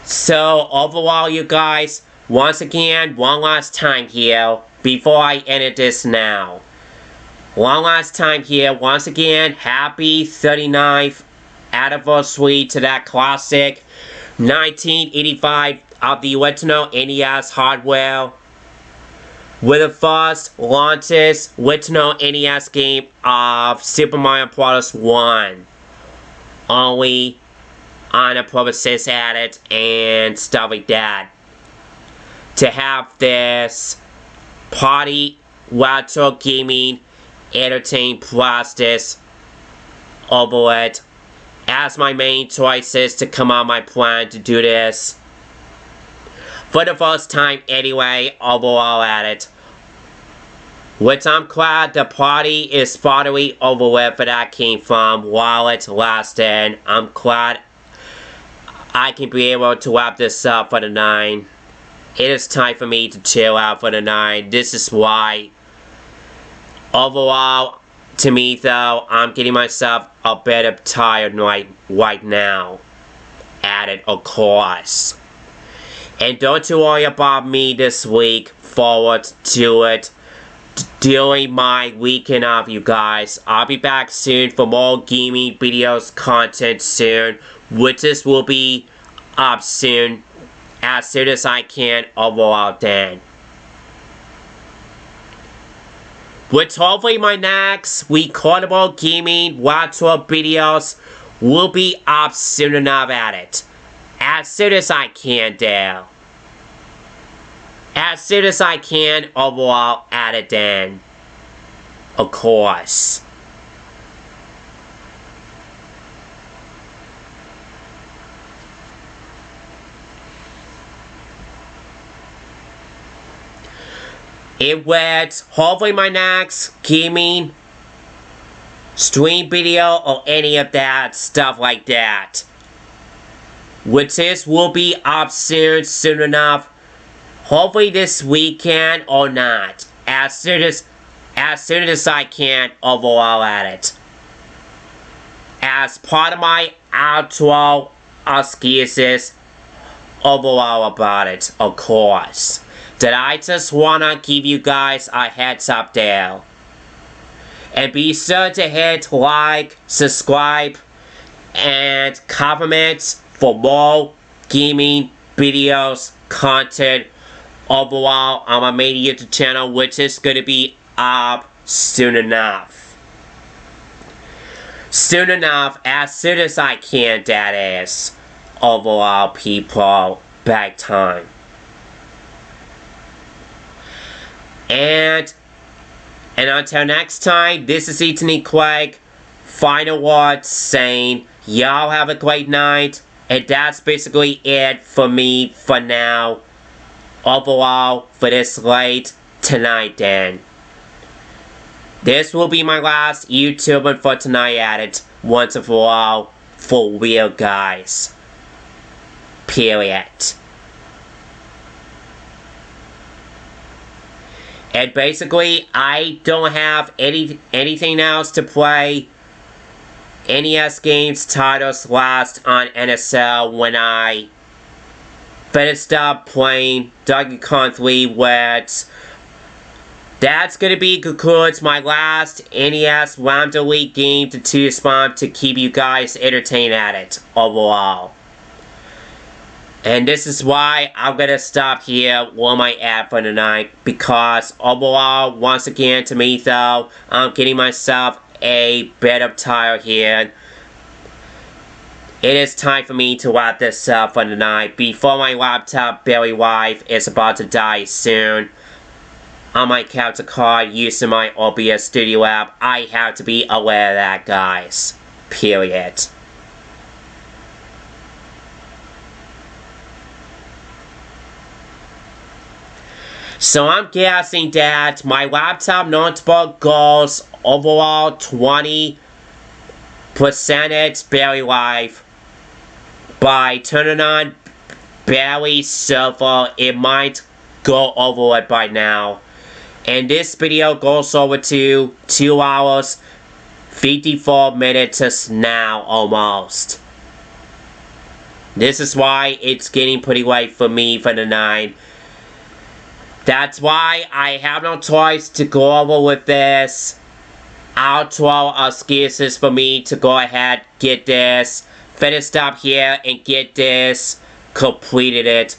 So overall, you guys, once again, one last time here, before I edit this now. One last time here, once again, happy 39th anniversary to that classic 1985 of the original NES hardware. With the first launches original NES game of Super Mario Bros. 1. Only on the purposes at it and stuff like that. To have this party retro gaming entertain process over it as my main choices to come on my plan to do this. For the first time anyway, overall at it. Which I'm glad the party is finally over with where that came from while it lasted. I'm glad I can be able to wrap this up for the 9. It is time for me to chill out for the 9. This is why. Overall, to me though, I'm getting myself a bit tired right now. At it, of course. And don't you worry about me this week, forward to it, during my weekend off, you guys. I'll be back soon for more gaming videos, content soon, which will be up soon, as soon as I can overall then. Which hopefully my next recordable gaming retro videos will be up soon enough at it. As soon as I can, Dale. As soon as I can, overall, at it then. Of course. It was hopefully my next gaming stream video or any of that stuff like that. Which will be up soon enough. Hopefully this weekend or not. As soon as I can overall at it. As part of my outro excuses overall about it, of course. That I just wanna give you guys a heads up there. And be sure to hit like, subscribe, and comment for more gaming videos, content overall on my main YouTube channel, which is gonna be up soon enough. Soon enough, as soon as I can, that is. Overall, people, big time. And until next time, this is Ethan Craig. Final words saying, y'all have a great night. And that's basically it for me for now. overall for this late tonight then. This will be my last YouTuber for tonight at it, once and for all, for real guys. Period. And basically, I don't have anything else to play NES games titles last on NSL when I finished up playing Donkey Kong 3, which that's gonna be concludes my last NES Round of League game to choose from to keep you guys entertained at it overall. And this is why I'm gonna stop here with my ad for tonight, because overall, once again to me though, I'm getting myself a bit of tired here. It is time for me to wrap this up for tonight before my laptop battery life is about to die soon. On my capture card using my OBS Studio app, I have to be aware of that, guys. Period. So I'm guessing that my laptop notebook goes overall 20% battery life. By turning on battery server, it might go over it by now. And this video goes over to 2 hours 54 minutes now almost. This is why it's getting pretty late for me for tonight. That's why I have no choice to go over with this outro excuses for me to go ahead, get this finished up here, and get this completed it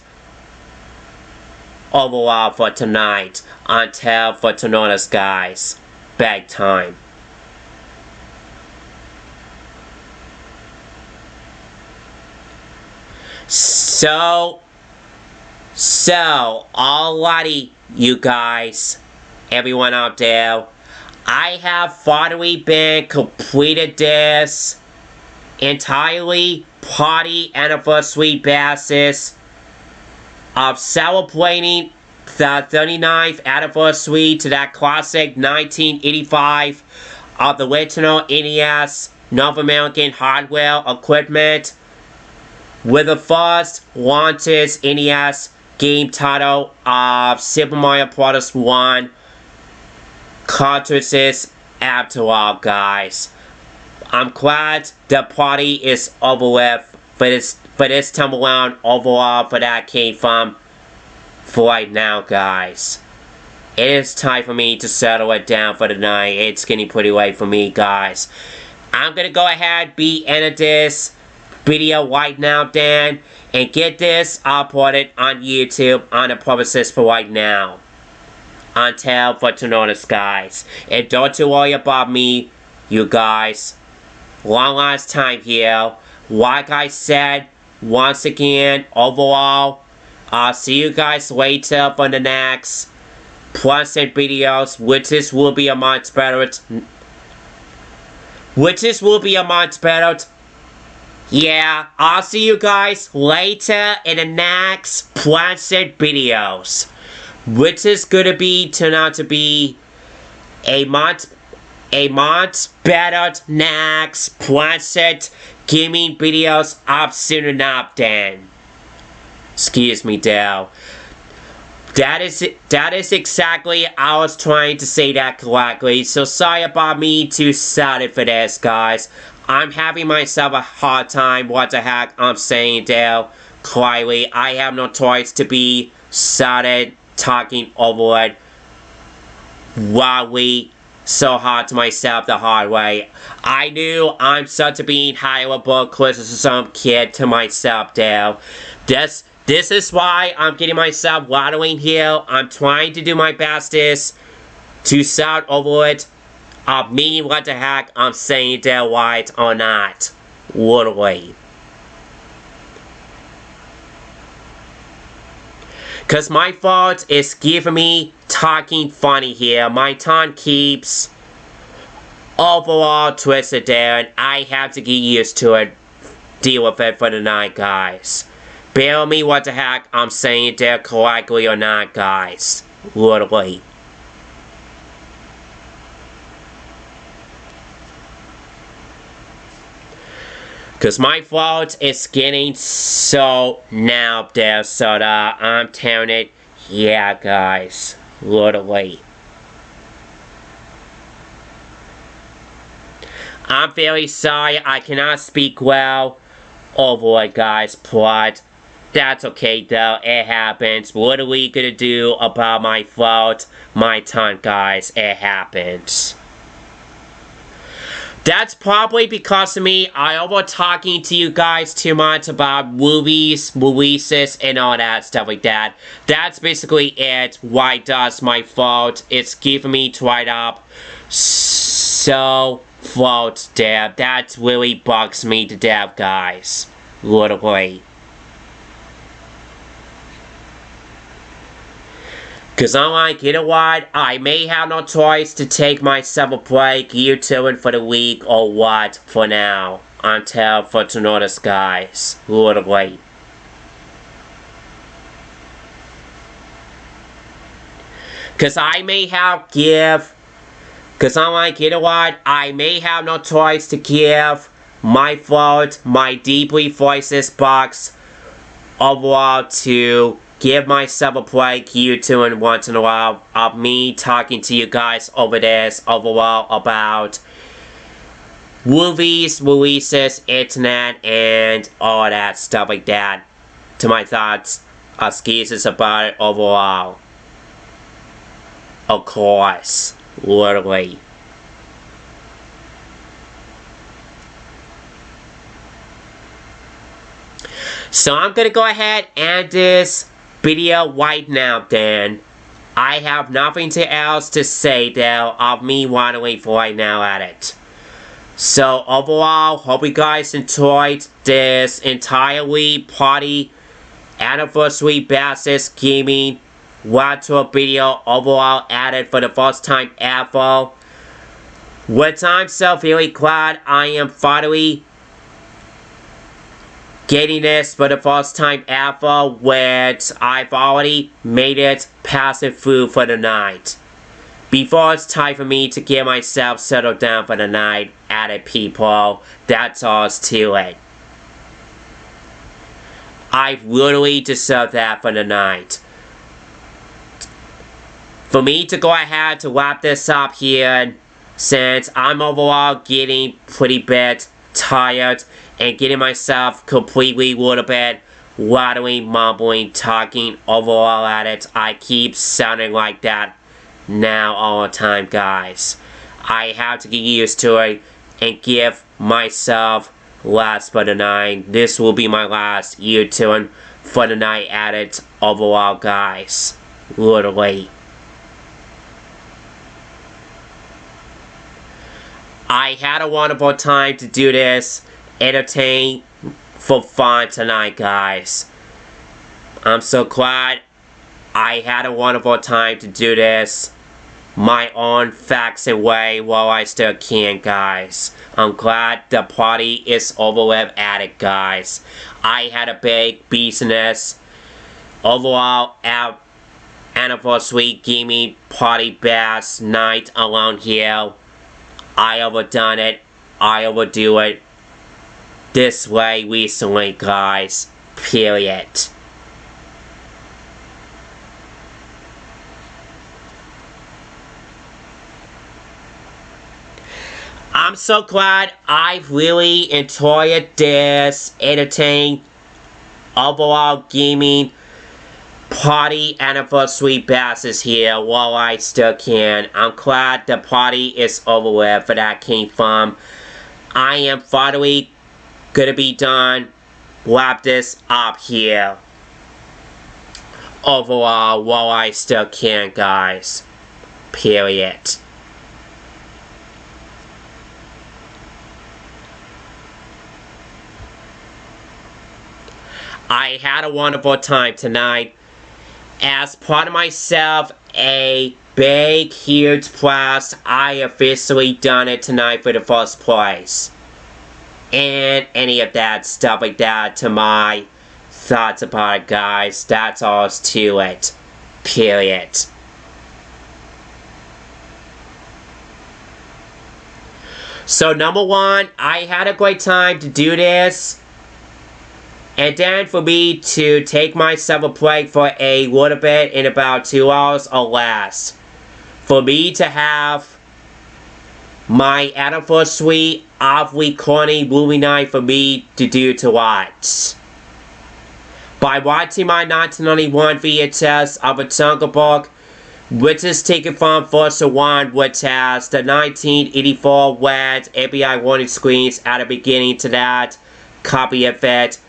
overall for tonight until for tomorrow's guys. Bag time. So alrighty, you guys, everyone out there, I have finally been completed this entirely party anniversary basis of celebrating the 39th anniversary to that classic 1985 of the original NES North American hardware equipment with the first launches NES game title of Super Mario Bros. 1 cartridges after all, guys. I'm glad the party is over with for this time around overall for that came from for right now, guys. It is time for me to settle it down for tonight. It's getting pretty late for me, guys. I'm gonna go ahead be ending this video right now then and get this uploaded on YouTube on the purposes for right now until for tomorrow's, guys. And don't you worry about me, you guys. One last time here, like I said, once again, overall, I'll see you guys later for the next pleasant videos, which will be a month better. Yeah, I'll see you guys later in the next pleasant videos, which is gonna be turn out to be a month better next pleasant gaming videos up soon enough then. Excuse me, Dale. That is exactly, I was trying to say that correctly, so sorry about me too sorry for this, guys. I'm having myself a hard time, what the heck I'm saying, Dale. Clearly, I have no choice to be started talking over it while we so hard to myself the hard way. I knew I'm such a being horrible criticism kid to myself, Dale. This is why I'm getting myself waddling here. I'm trying to do my bestest to sound over it of me what the heck I'm saying, Dale, right or not. Literally. Cause my fault is giving me talking funny here. My tongue keeps overall twisted there, and I have to get used to it. Deal with it for the night, guys. bear me what the heck I'm saying there correctly or not, guys. Literally. Cause my throat is getting so napped there, so that I'm telling it, yeah, guys, literally. I'm very sorry I cannot speak well over it, guys, but that's okay though, it happens. What are we gonna do about my throat, my tongue, guys? It happens. That's probably because of me. I over talking to you guys too much about movies, releases, and all that stuff like that. That's basically it. Why does my throat? It's giving me dried up. So throat there. That really bugs me to death, guys. Literally. Cause I'm like, you know what? I may have no choice to take myself a break, YouTubing for the week or what for now. Until for notice, guys. Literally. Cause I may have cause I'm like, you know what? I may have no choice to give my throat, my deeply voices box overall to give myself a break YouTubing once in a while of me talking to you guys over this overall about movies, releases, internet, and all that stuff like that. To my thoughts, excuses about it overall. Of course, literally. So I'm gonna go ahead and this video right now then. I have nothing else to say though of me wandering right now at it. So overall, hope you guys enjoyed this entirely party anniversary basis gaming retro video overall added for the first time ever. Which I'm so very glad I am finally getting this for the first time ever, which I've already made it passive food for the night. Before it's time for me to get myself settled down for the night, added people, that's all to it. I literally deserve that for the night. For me to go ahead to wrap this up here, since I'm overall getting pretty bit tired and getting myself completely a little bit rattling, mumbling, talking overall at it. I keep sounding like that now all the time, guys. I have to get used to it and give myself last for the night. This will be my last YouTube for the night at it overall, guys. Literally. I had a wonderful time to do this. Entertain for fun tonight, guys. I'm so glad I had a wonderful time to do this my own facts and way while I still can, guys. I'm glad the party is over with at it, guys. I had a big business overall anniversary gaming party bass night alone here. I overdone it. I overdo it. This way recently, guys. Period. I'm so glad I've really enjoyed this entertaining overall gaming party anniversary passes here while I still can. I'm glad the party is over with for that came from. I am finally gonna be done. Wrap this up here. Overall, while I still can, guys. Period. I had a wonderful time tonight. As part of myself, a big, huge plus, I officially done it tonight for the first place. And any of that stuff like that to my thoughts about it, guys. That's all is to it. Period. So number one, I had a great time to do this. And then for me to take myself a break for a little bit in about 2 hours or less. For me to have my anniversary of recording movie night for me to do to watch. By watching my 1991 VHS of a Jungle Book, which is taken from First One, which has the 1984 red FBI warning screens at the beginning to that copy of it,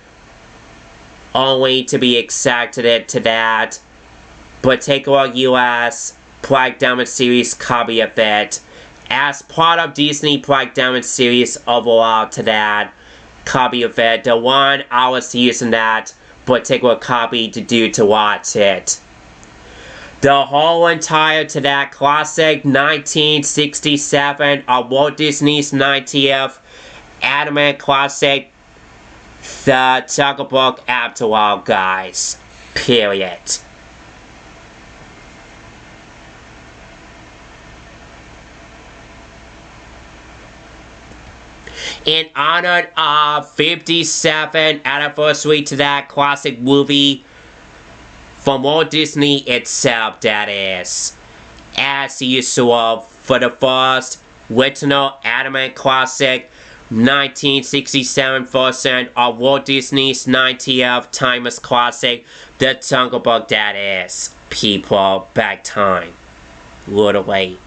only to be exacted to that particular US Black Diamond series copy of it, as part of Disney Black Diamond series overall to that copy of it, the one I was using that particular copy to do to watch it. The whole entire to that classic 1967 of Walt Disney's 90th anime classic, The Jungle Book after all, guys. Period. In honor of 57th anniversary to that classic movie from Walt Disney itself, that is. As usual, for the first original anime classic 1967 version of Walt Disney's 90th timeless classic, The Jungle Book, that is. People, back time. Literally.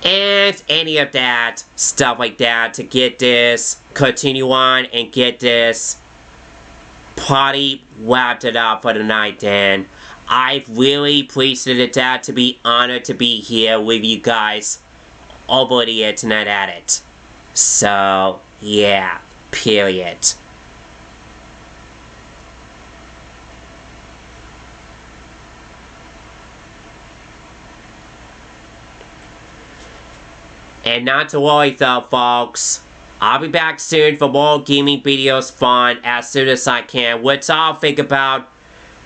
And any of that, stuff like that, to get this, continue on and get this party wrapped it up for the night then. I've really appreciated that, to be honored to be here with you guys over the internet at it. So, yeah, period. And not to worry though, folks. I'll be back soon for more gaming videos fun as soon as I can, which I'll think about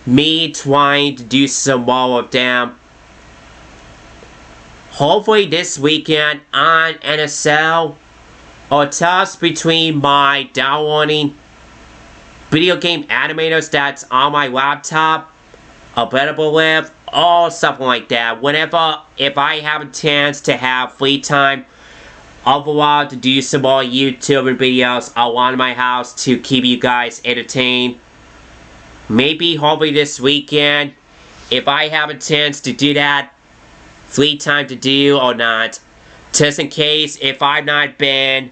me trying to do some more of them. Hopefully this weekend on NSL, or just between my downloading video game animators that's on my laptop, available with, or something like that. Whenever, if I have a chance to have free time overall to do some more YouTube videos around my house to keep you guys entertained. Maybe hopefully this weekend, if I have a chance to do that, free time to do or not. Just in case if I've not been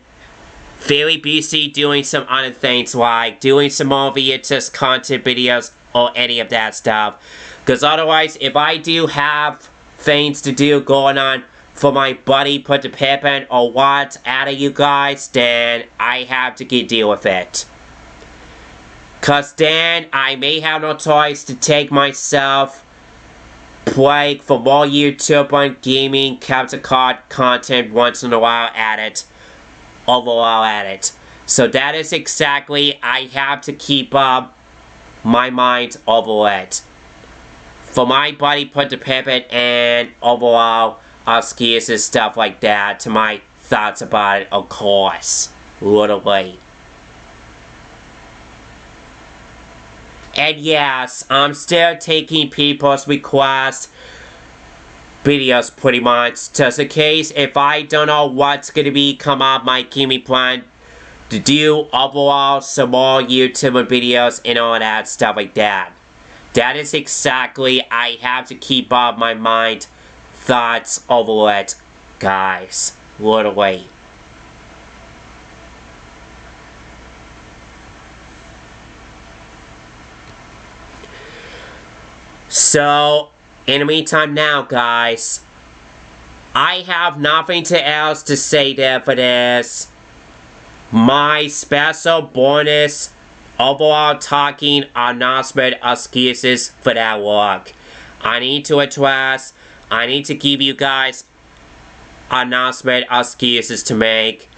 very busy doing some other things like doing some more VHS content videos or any of that stuff. Because otherwise, if I do have things to do going on for my buddy Put the Pippin or what out of you guys, then I have to deal with it. Because then I may have no choice to take myself break for more YouTube and gaming capture card content once in a while at it. Overall at it. So that is exactly, I have to keep up my mind over it. For my buddy Put the Pippin and overall skills and stuff like that, to my thoughts about it, of course. Literally. And yes, I'm still taking people's requests videos pretty much. Just in case if I don't know what's gonna be come up my gaming plan to do overall some more YouTube videos and all that stuff like that. That is exactly, I have to keep up my mind thoughts over it, guys. Literally. So, in the meantime now, guys, I have nothing else to say there for this. My special bonus overall talking announcement excuses for that work. I need to address I need to give you guys announcement excuses to make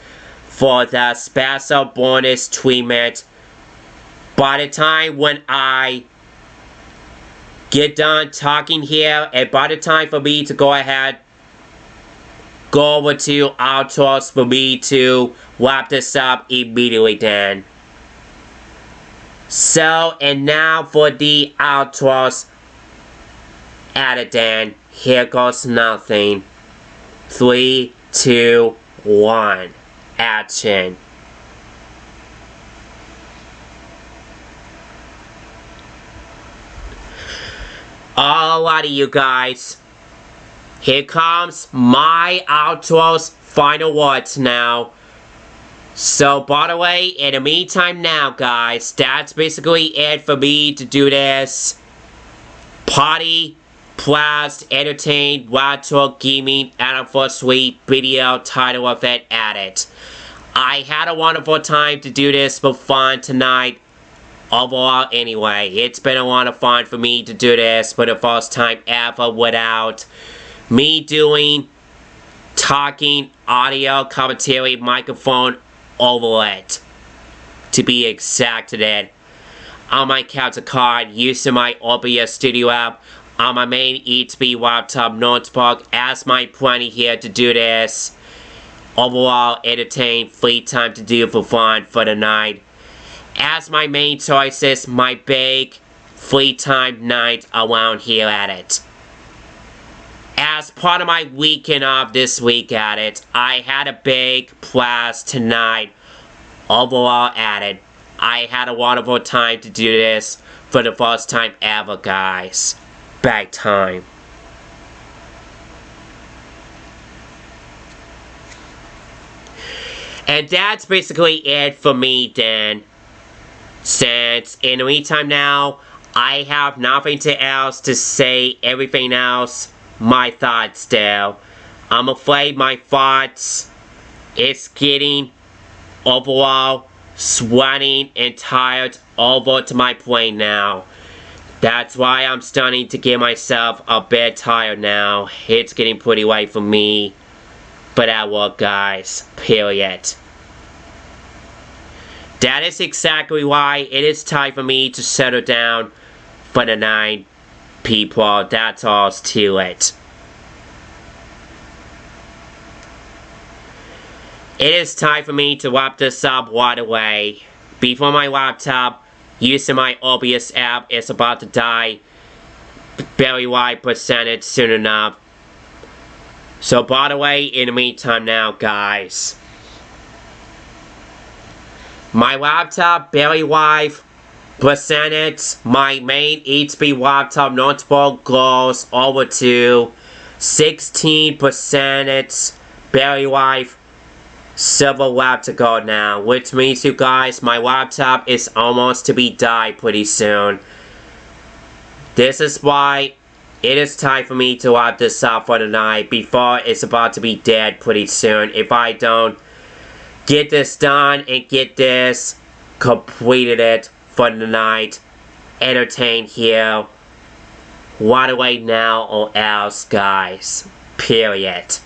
for the special bonus treatment. By the time when I get done talking here, and by the time for me to go ahead, go over to outros for me to wrap this up immediately then. So, and now for the outros added then. Here goes nothing. 3, 2, 1. Action. Alrighty, you guys. Here comes my outro's final words now. So, by the way, in the meantime now, guys, that's basically it for me to do this party, blast, entertain, retro gaming anniversary video title of it added. I had a wonderful time to do this for fun tonight. Overall, anyway, it's been a lot of fun for me to do this for the first time ever without me doing talking, audio, commentary, microphone over it. To be exact today, on my capture card using my OBS Studio app on my main HP laptop notebook as my plan here to do this. Overall, entertain, free time to do for fun for the night. As my main choices, my big free time night around here at it. As part of my weekend off this week at it, I had a big blast tonight. Overall at it, I had a wonderful time to do this for the first time ever, guys. Bag time. And that's basically it for me then. Since in the meantime now, I have nothing else to say, everything else, my thoughts still. I'm afraid my thoughts is getting overall sweating and tired over to my brain now. That's why I'm starting to get myself a bit tired now. It's getting pretty late for me. But at work, guys. Period. That is exactly why it is time for me to settle down for the night, people. That's all to it. It is time for me to wrap this up right away. Before my laptop, using my OBS app, is about to die very wide percentage soon enough. So by the way, in the meantime now, guys. My laptop, very wide percentage, my main HP laptop notebook goes over to 16% very wide silver lap to go now, which means you guys, my laptop is almost to be died pretty soon. This is why it is time for me to wrap this up for the night before it's about to be dead pretty soon if I don't get this done and get this completed it for the night. Entertain here right away now or else, guys. Period.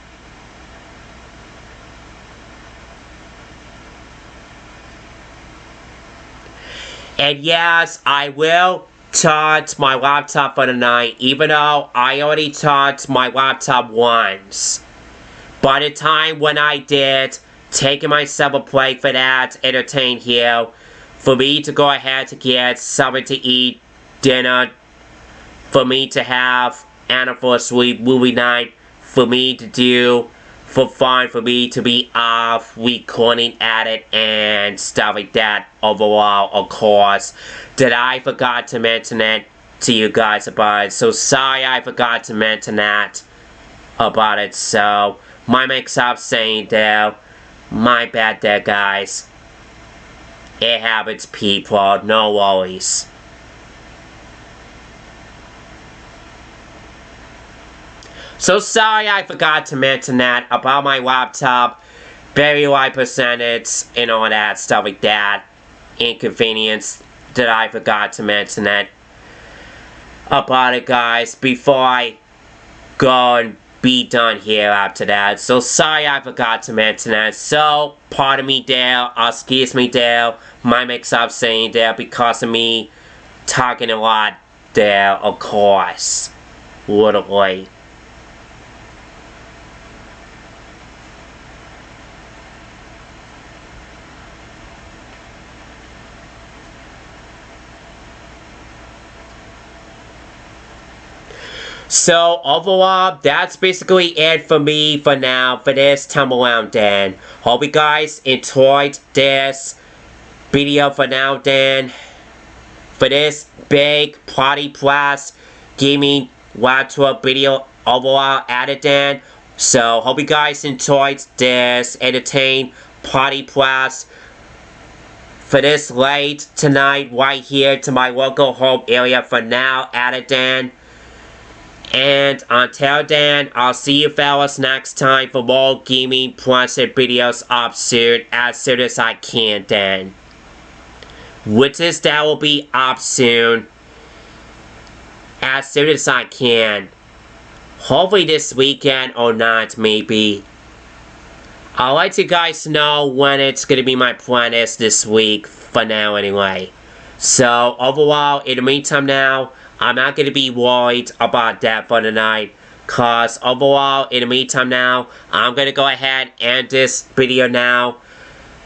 And yes, I will charge my laptop for the night, even though I already charged my laptop once. By the time when I did, taking myself a break for that, entertain here, for me to go ahead to get something to eat, dinner, for me to have anniversary movie night, for me to do, for fun, for me to be off, recording at it, and stuff like that overall, of course, that I forgot to mention it to you guys about it. So sorry I forgot to mention that about it, so my mix-up saying there. My bad there, guys. It happens, people. No worries. So sorry I forgot to mention that about my laptop. Very high percentage and all that stuff like that. Inconvenience that I forgot to mention it about it, guys, before I go and be done here after that. So sorry I forgot to mention that. So pardon me there, excuse me there, my mix up saying there because of me talking a lot there, of course. Literally. So overall, that's basically it for me for now for this time around then. Hope you guys enjoyed this video for now then. For this big Party Plus gaming laptop video overall added then. So hope you guys enjoyed this entertain Party Plus for this late tonight right here to my local home area for now added then. And until then, I'll see you fellas next time for more gaming plus videos up soon as I can then. Which is that will be up soon as soon as I can. Hopefully this weekend or not maybe. I'll let you guys know when it's gonna be my plan is this week for now anyway. So overall, in the meantime now, I'm not going to be worried about that for tonight. Cause overall, in the meantime now, I'm going to go ahead and end this video now.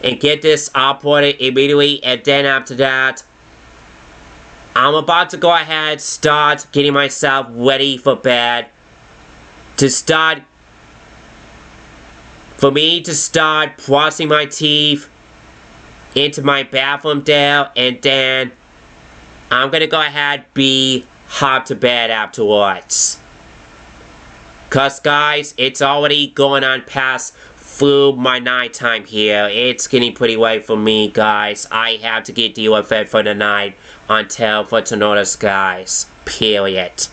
And get this uploaded immediately. And then after that, I'm about to go ahead start getting myself ready for bed. For me to start brushing my teeth into my bathroom there. And then I'm gonna go ahead be hop to bed afterwards. Cause guys, it's already going on past through my nighttime here. It's getting pretty late for me, guys. I have to get deal with it for the night until for tomorrow's guys. Period.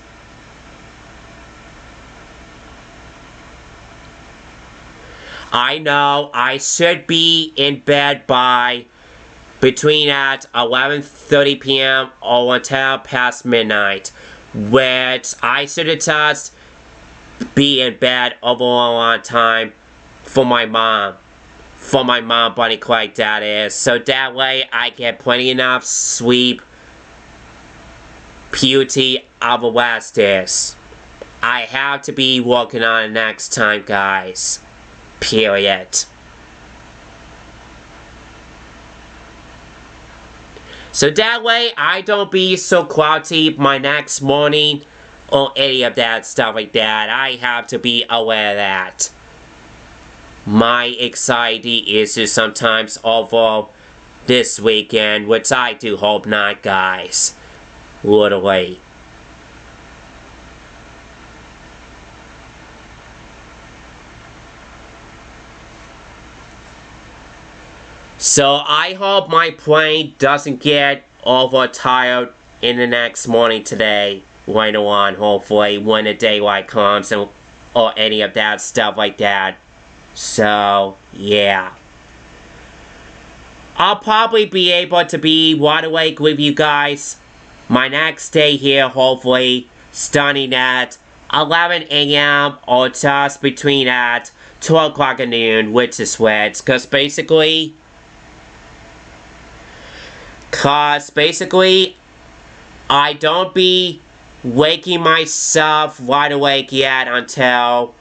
I know I should be in bed by between at 11:30 p.m. or until past midnight, which I should just be in bed overall on time for my mom. For my mom, Bunny Quake, that is. So that way I get plenty enough sleep. Beauty of the West is. I have to be working on it next time, guys. Period. So that way, I don't be so cloudy my next morning or any of that stuff like that. I have to be aware of that. My anxiety is just sometimes over this weekend, which I do hope not, guys. Literally. So I hope my plane doesn't get overtired in the next morning today, later on, hopefully, when the daylight comes and, or any of that stuff like that. So, yeah. I'll probably be able to be wide awake with you guys my next day here, hopefully, starting at 11 a.m. or just between at 2 o'clock at noon, which is weird, because basically, I don't be waking myself wide awake yet until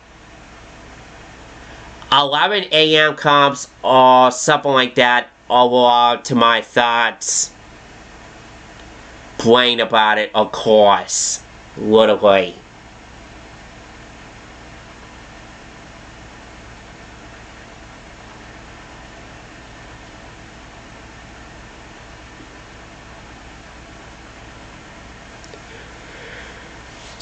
11 a.m. comes or something like that overall to my thoughts. Brain about it, of course. Literally.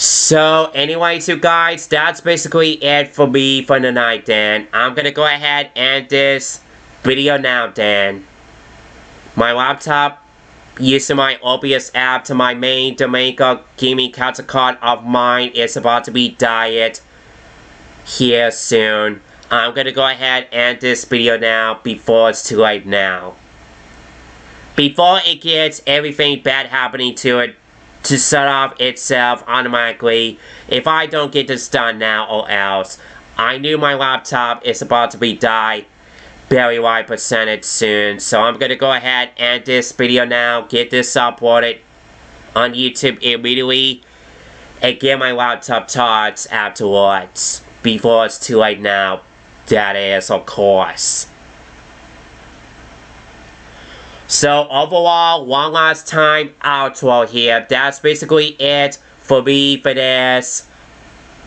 So, anyways, you guys, that's basically it for me for tonight, then. I'm gonna go ahead and end this video now, then. My laptop, using my OBS app to my main Duomigo gaming capture card of mine is about to be died here soon. I'm gonna go ahead and end this video now before it's too late now. Before it gets everything bad happening to it to shut off itself automatically if I don't get this done now or else. I knew my laptop is about to be die very high percentage soon, so I'm gonna go ahead and end this video now, get this uploaded on YouTube immediately, and get my laptop charged afterwards, before it's too late now. That is, of course. So overall, one last time outro here. That's basically it for me for this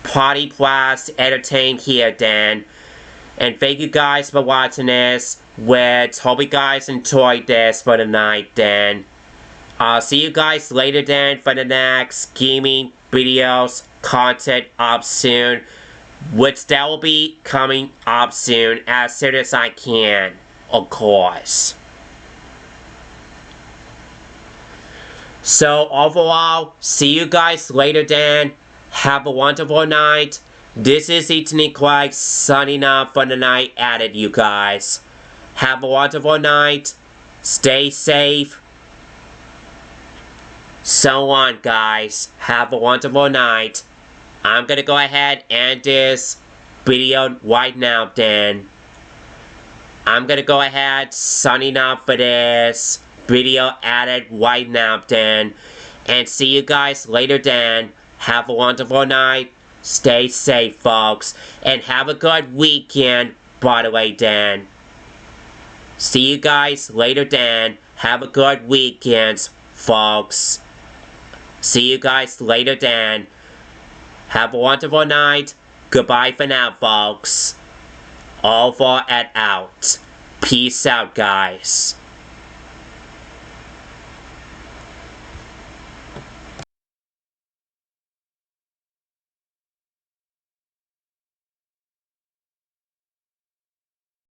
Party Plus Entertain here then. And thank you guys for watching this. Hope you guys enjoyed this for the night then. I'll see you guys later then for the next gaming videos content up soon. Which that will be coming up soon as I can, of course. So overall, see you guys later then. Have a wonderful night. This is Ethan Craig signing off for the night at it, you guys. Have a wonderful night. Stay safe. So on, guys. Have a wonderful night. I'm gonna go ahead and end this video right now then. I'm gonna go ahead signing off for this video added right now then. And see you guys later then. Have a wonderful night. Stay safe, folks. And have a good weekend, by the way, then. See you guys later then. Have a good weekend, folks. See you guys later then. Have a wonderful night. Goodbye for now, folks. Over and out. Peace out, guys.